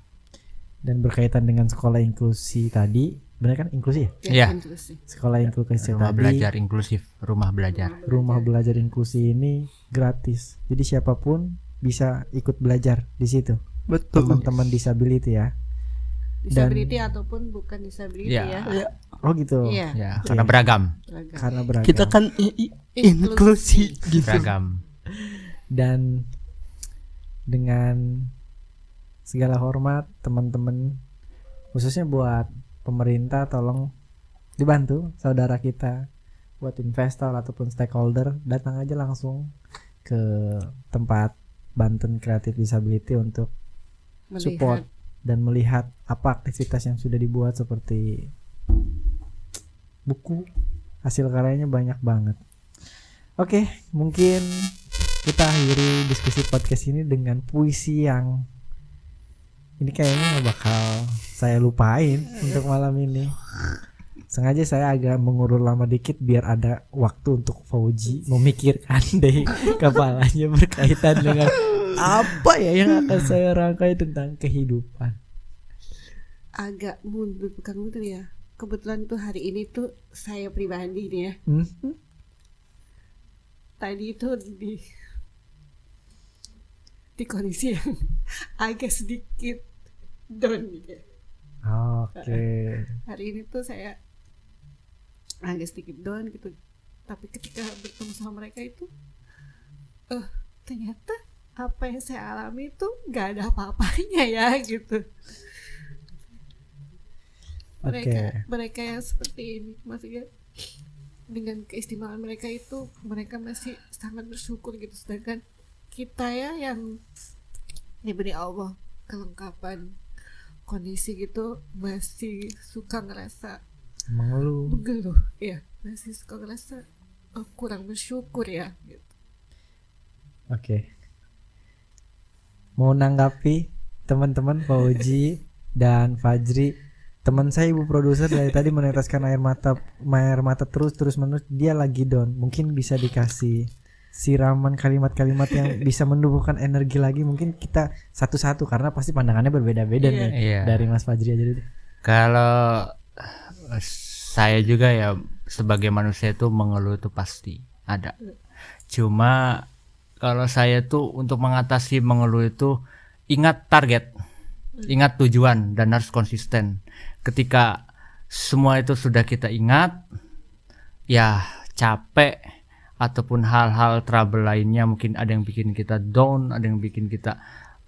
Dan berkaitan dengan sekolah inklusi tadi, benar kan inklusi ya? Iya. Sekolah inklusi Rumah tadi, belajar inklusif, rumah belajar. rumah belajar inklusi ini gratis. Jadi siapapun bisa ikut belajar di situ. betul. Teman-teman disability ya. Disability ataupun bukan disability Iya. ya. Ya, Oh gitu. Iya. Ya, karena beragam, Beragam. Karena beragam. kita kan inklusi gitu. beragam. Dan dengan segala hormat teman-teman, khususnya buat pemerintah, tolong dibantu saudara kita, buat investor ataupun stakeholder, datang aja langsung ke tempat Banten Creative Disability untuk support dan melihat apa aktivitas yang sudah dibuat, seperti buku, hasil karyanya banyak banget. Oke, mungkin kita akhiri diskusi podcast ini dengan puisi yang ini kayaknya gak bakal saya lupain untuk malam ini. Sengaja saya agak mengulur lama dikit biar ada waktu untuk Fauzi memikirkan di kepalanya berkaitan dengan apa ya yang akan saya rangkai tentang kehidupan. Agak mundur, bukan mundur ya. Kebetulan tuh hari ini tuh saya pribadi nih ya. Tadi itu di kondisi yang agak sedikit down gitu ya. Oke. Hari ini tuh saya agak sedikit down gitu. Tapi ketika bertemu sama mereka itu ternyata apa yang saya alami itu gak ada apa-apanya ya gitu. Mereka yang seperti ini, maksudnya dengan keistimewaan mereka itu mereka masih sangat bersyukur gitu, sedangkan kita ya yang diberi Allah kelengkapan kondisi gitu masih suka ngerasa Mengeluh. ya, masih suka ngerasa kurang bersyukur ya gitu. Oke. Mau nanggapi teman-teman Fauzi dan Fajri? Teman saya ibu produser dari tadi meneteskan air mata terus menerus. Dia lagi down. Mungkin bisa dikasih siraman kalimat-kalimat yang bisa menumbuhkan energi lagi. Mungkin kita satu-satu karena pasti pandangannya berbeda-beda nih. Iya. Dari Mas Fajri aja dulu. Kalau saya juga ya sebagai manusia itu mengeluh itu pasti ada. Cuma kalau saya tuh untuk mengatasi mengeluh itu ingat target, ingat tujuan dan harus konsisten. Ketika semua itu sudah kita ingat, ya capek ataupun hal-hal trouble lainnya mungkin ada yang bikin kita down, ada yang bikin kita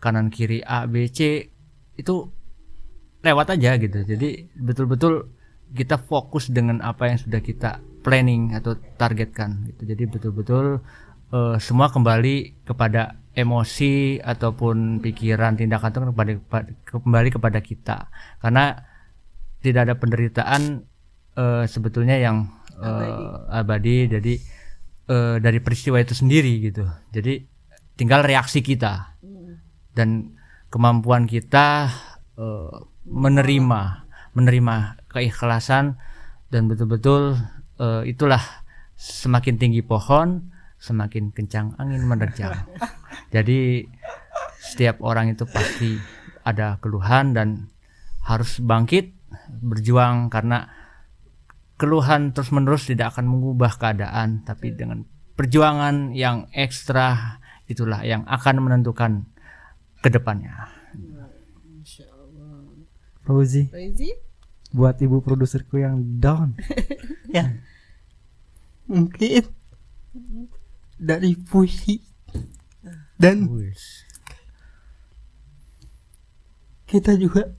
kanan kiri A B C, itu lewat aja gitu. Jadi betul-betul kita fokus dengan apa yang sudah kita planning atau targetkan gitu. Jadi betul-betul semua kembali kepada emosi ataupun pikiran tindakan itu kembali kepada kita, karena tidak ada penderitaan sebetulnya yang abadi. Jadi dari peristiwa itu sendiri gitu. Jadi tinggal reaksi kita dan kemampuan kita menerima keikhlasan, dan betul-betul itulah semakin tinggi pohon semakin kencang angin menerjang. Jadi setiap orang itu pasti ada keluhan dan harus bangkit berjuang, karena keluhan terus-menerus tidak akan mengubah keadaan, tapi dengan perjuangan yang ekstra itulah yang akan menentukan ke depannya. Fauzi, Fauzi? buat ibu produserku yang down. Ya, mungkin dari puisi dan kita juga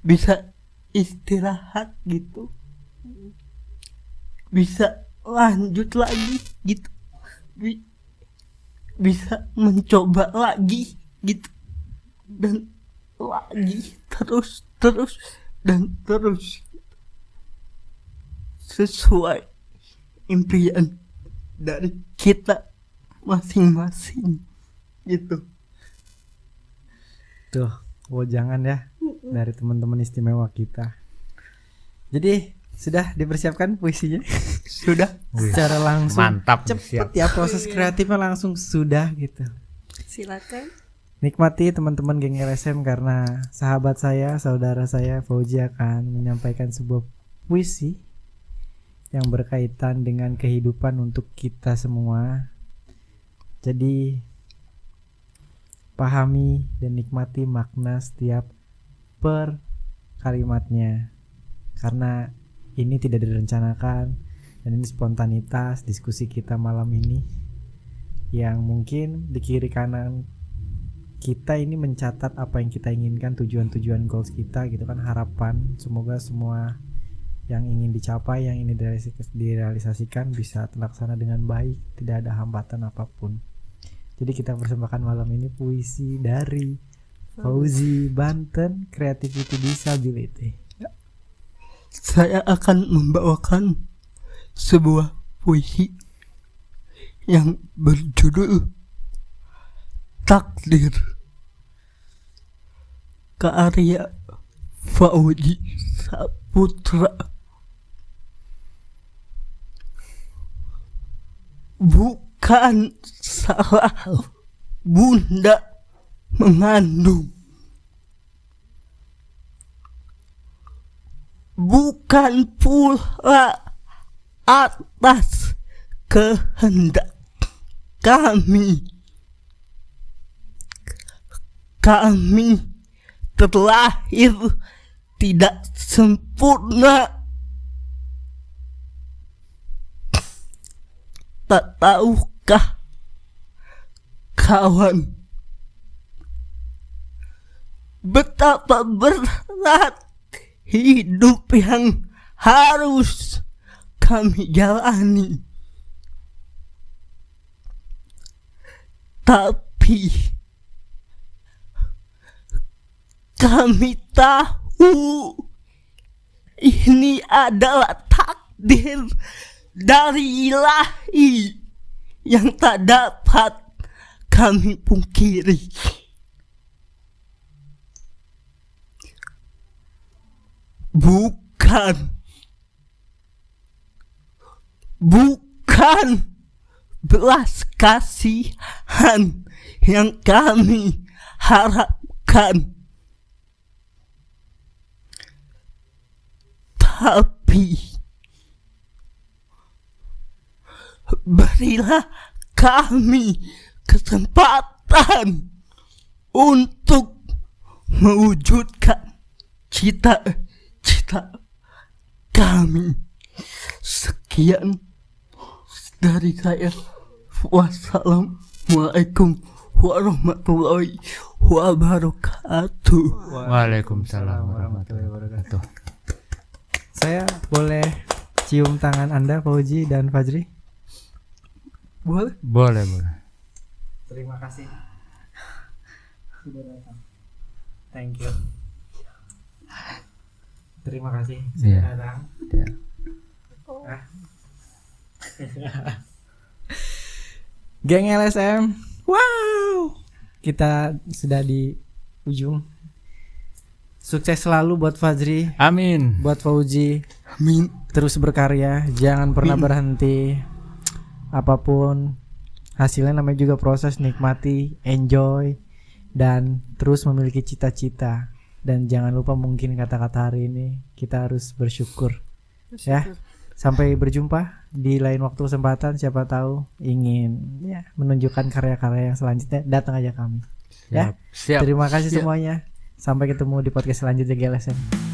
bisa istirahat gitu, bisa lanjut lagi gitu, bisa mencoba lagi gitu, dan lagi terus dan terus sesuai impian dari kita masing-masing gitu. Tuh, jangan ya dari teman-teman istimewa kita. Jadi sudah dipersiapkan puisinya? Sudah. Secara langsung. Mantap, Cepet siap. ya proses kreatifnya langsung sudah gitu. Silakan. Nikmati teman-teman geng LSM, karena sahabat saya, saudara saya Fauzi akan menyampaikan sebuah puisi yang berkaitan dengan kehidupan untuk kita semua. Jadi pahami dan nikmati makna setiap per kalimatnya, karena ini tidak direncanakan dan ini spontanitas diskusi kita malam ini, yang mungkin di kiri kanan kita ini mencatat apa yang kita inginkan, tujuan-tujuan goals kita gitu kan, harapan semoga semua yang ingin dicapai, yang ini direalisasikan bisa terlaksana dengan baik, tidak ada hambatan apapun. Jadi kita persembahkan malam ini puisi dari Fauzi Banten, Creativity Disability. Saya akan membawakan sebuah puisi yang berjudul Takdir, karya Fauzi Saputra. Bukan salah bunda mengandung, bukan pula atas kehendak kami terlahir tidak sempurna. Tak tahukah kawan betapa berat hidup yang harus kami jalani, tapi kami tahu ini adalah takdir dari ilahi yang tak dapat kami pungkiri. Bukan belas kasihan yang kami harapkan, tapi berilah kami kesempatan untuk mewujudkan cita-cita kami. Sekian dari saya. Wassalamualaikum warahmatullahi wabarakatuh. Waalaikumsalam warahmatullahi wabarakatuh. Saya boleh cium tangan Anda Fauzi dan Fajri? Boleh. Boleh. Terima kasih sudah datang. Thank you. Terima kasih sudah Iya. datang. Ya. Geng LSM. Wow. Kita sudah di ujung. Sukses selalu buat Fajri, Amin. buat Fauzi. Amin. Terus berkarya, jangan pernah berhenti. Apapun hasilnya namanya juga proses, nikmati, enjoy, dan terus memiliki cita-cita. Dan jangan lupa mungkin kata-kata hari ini kita harus bersyukur. Ya. Sampai berjumpa di lain waktu kesempatan. Siapa tahu ingin ya menunjukkan karya-karya yang selanjutnya, datang aja kami. Ya. Siap. Terima kasih Siap. semuanya. Sampai ketemu di podcast selanjutnya GLSM.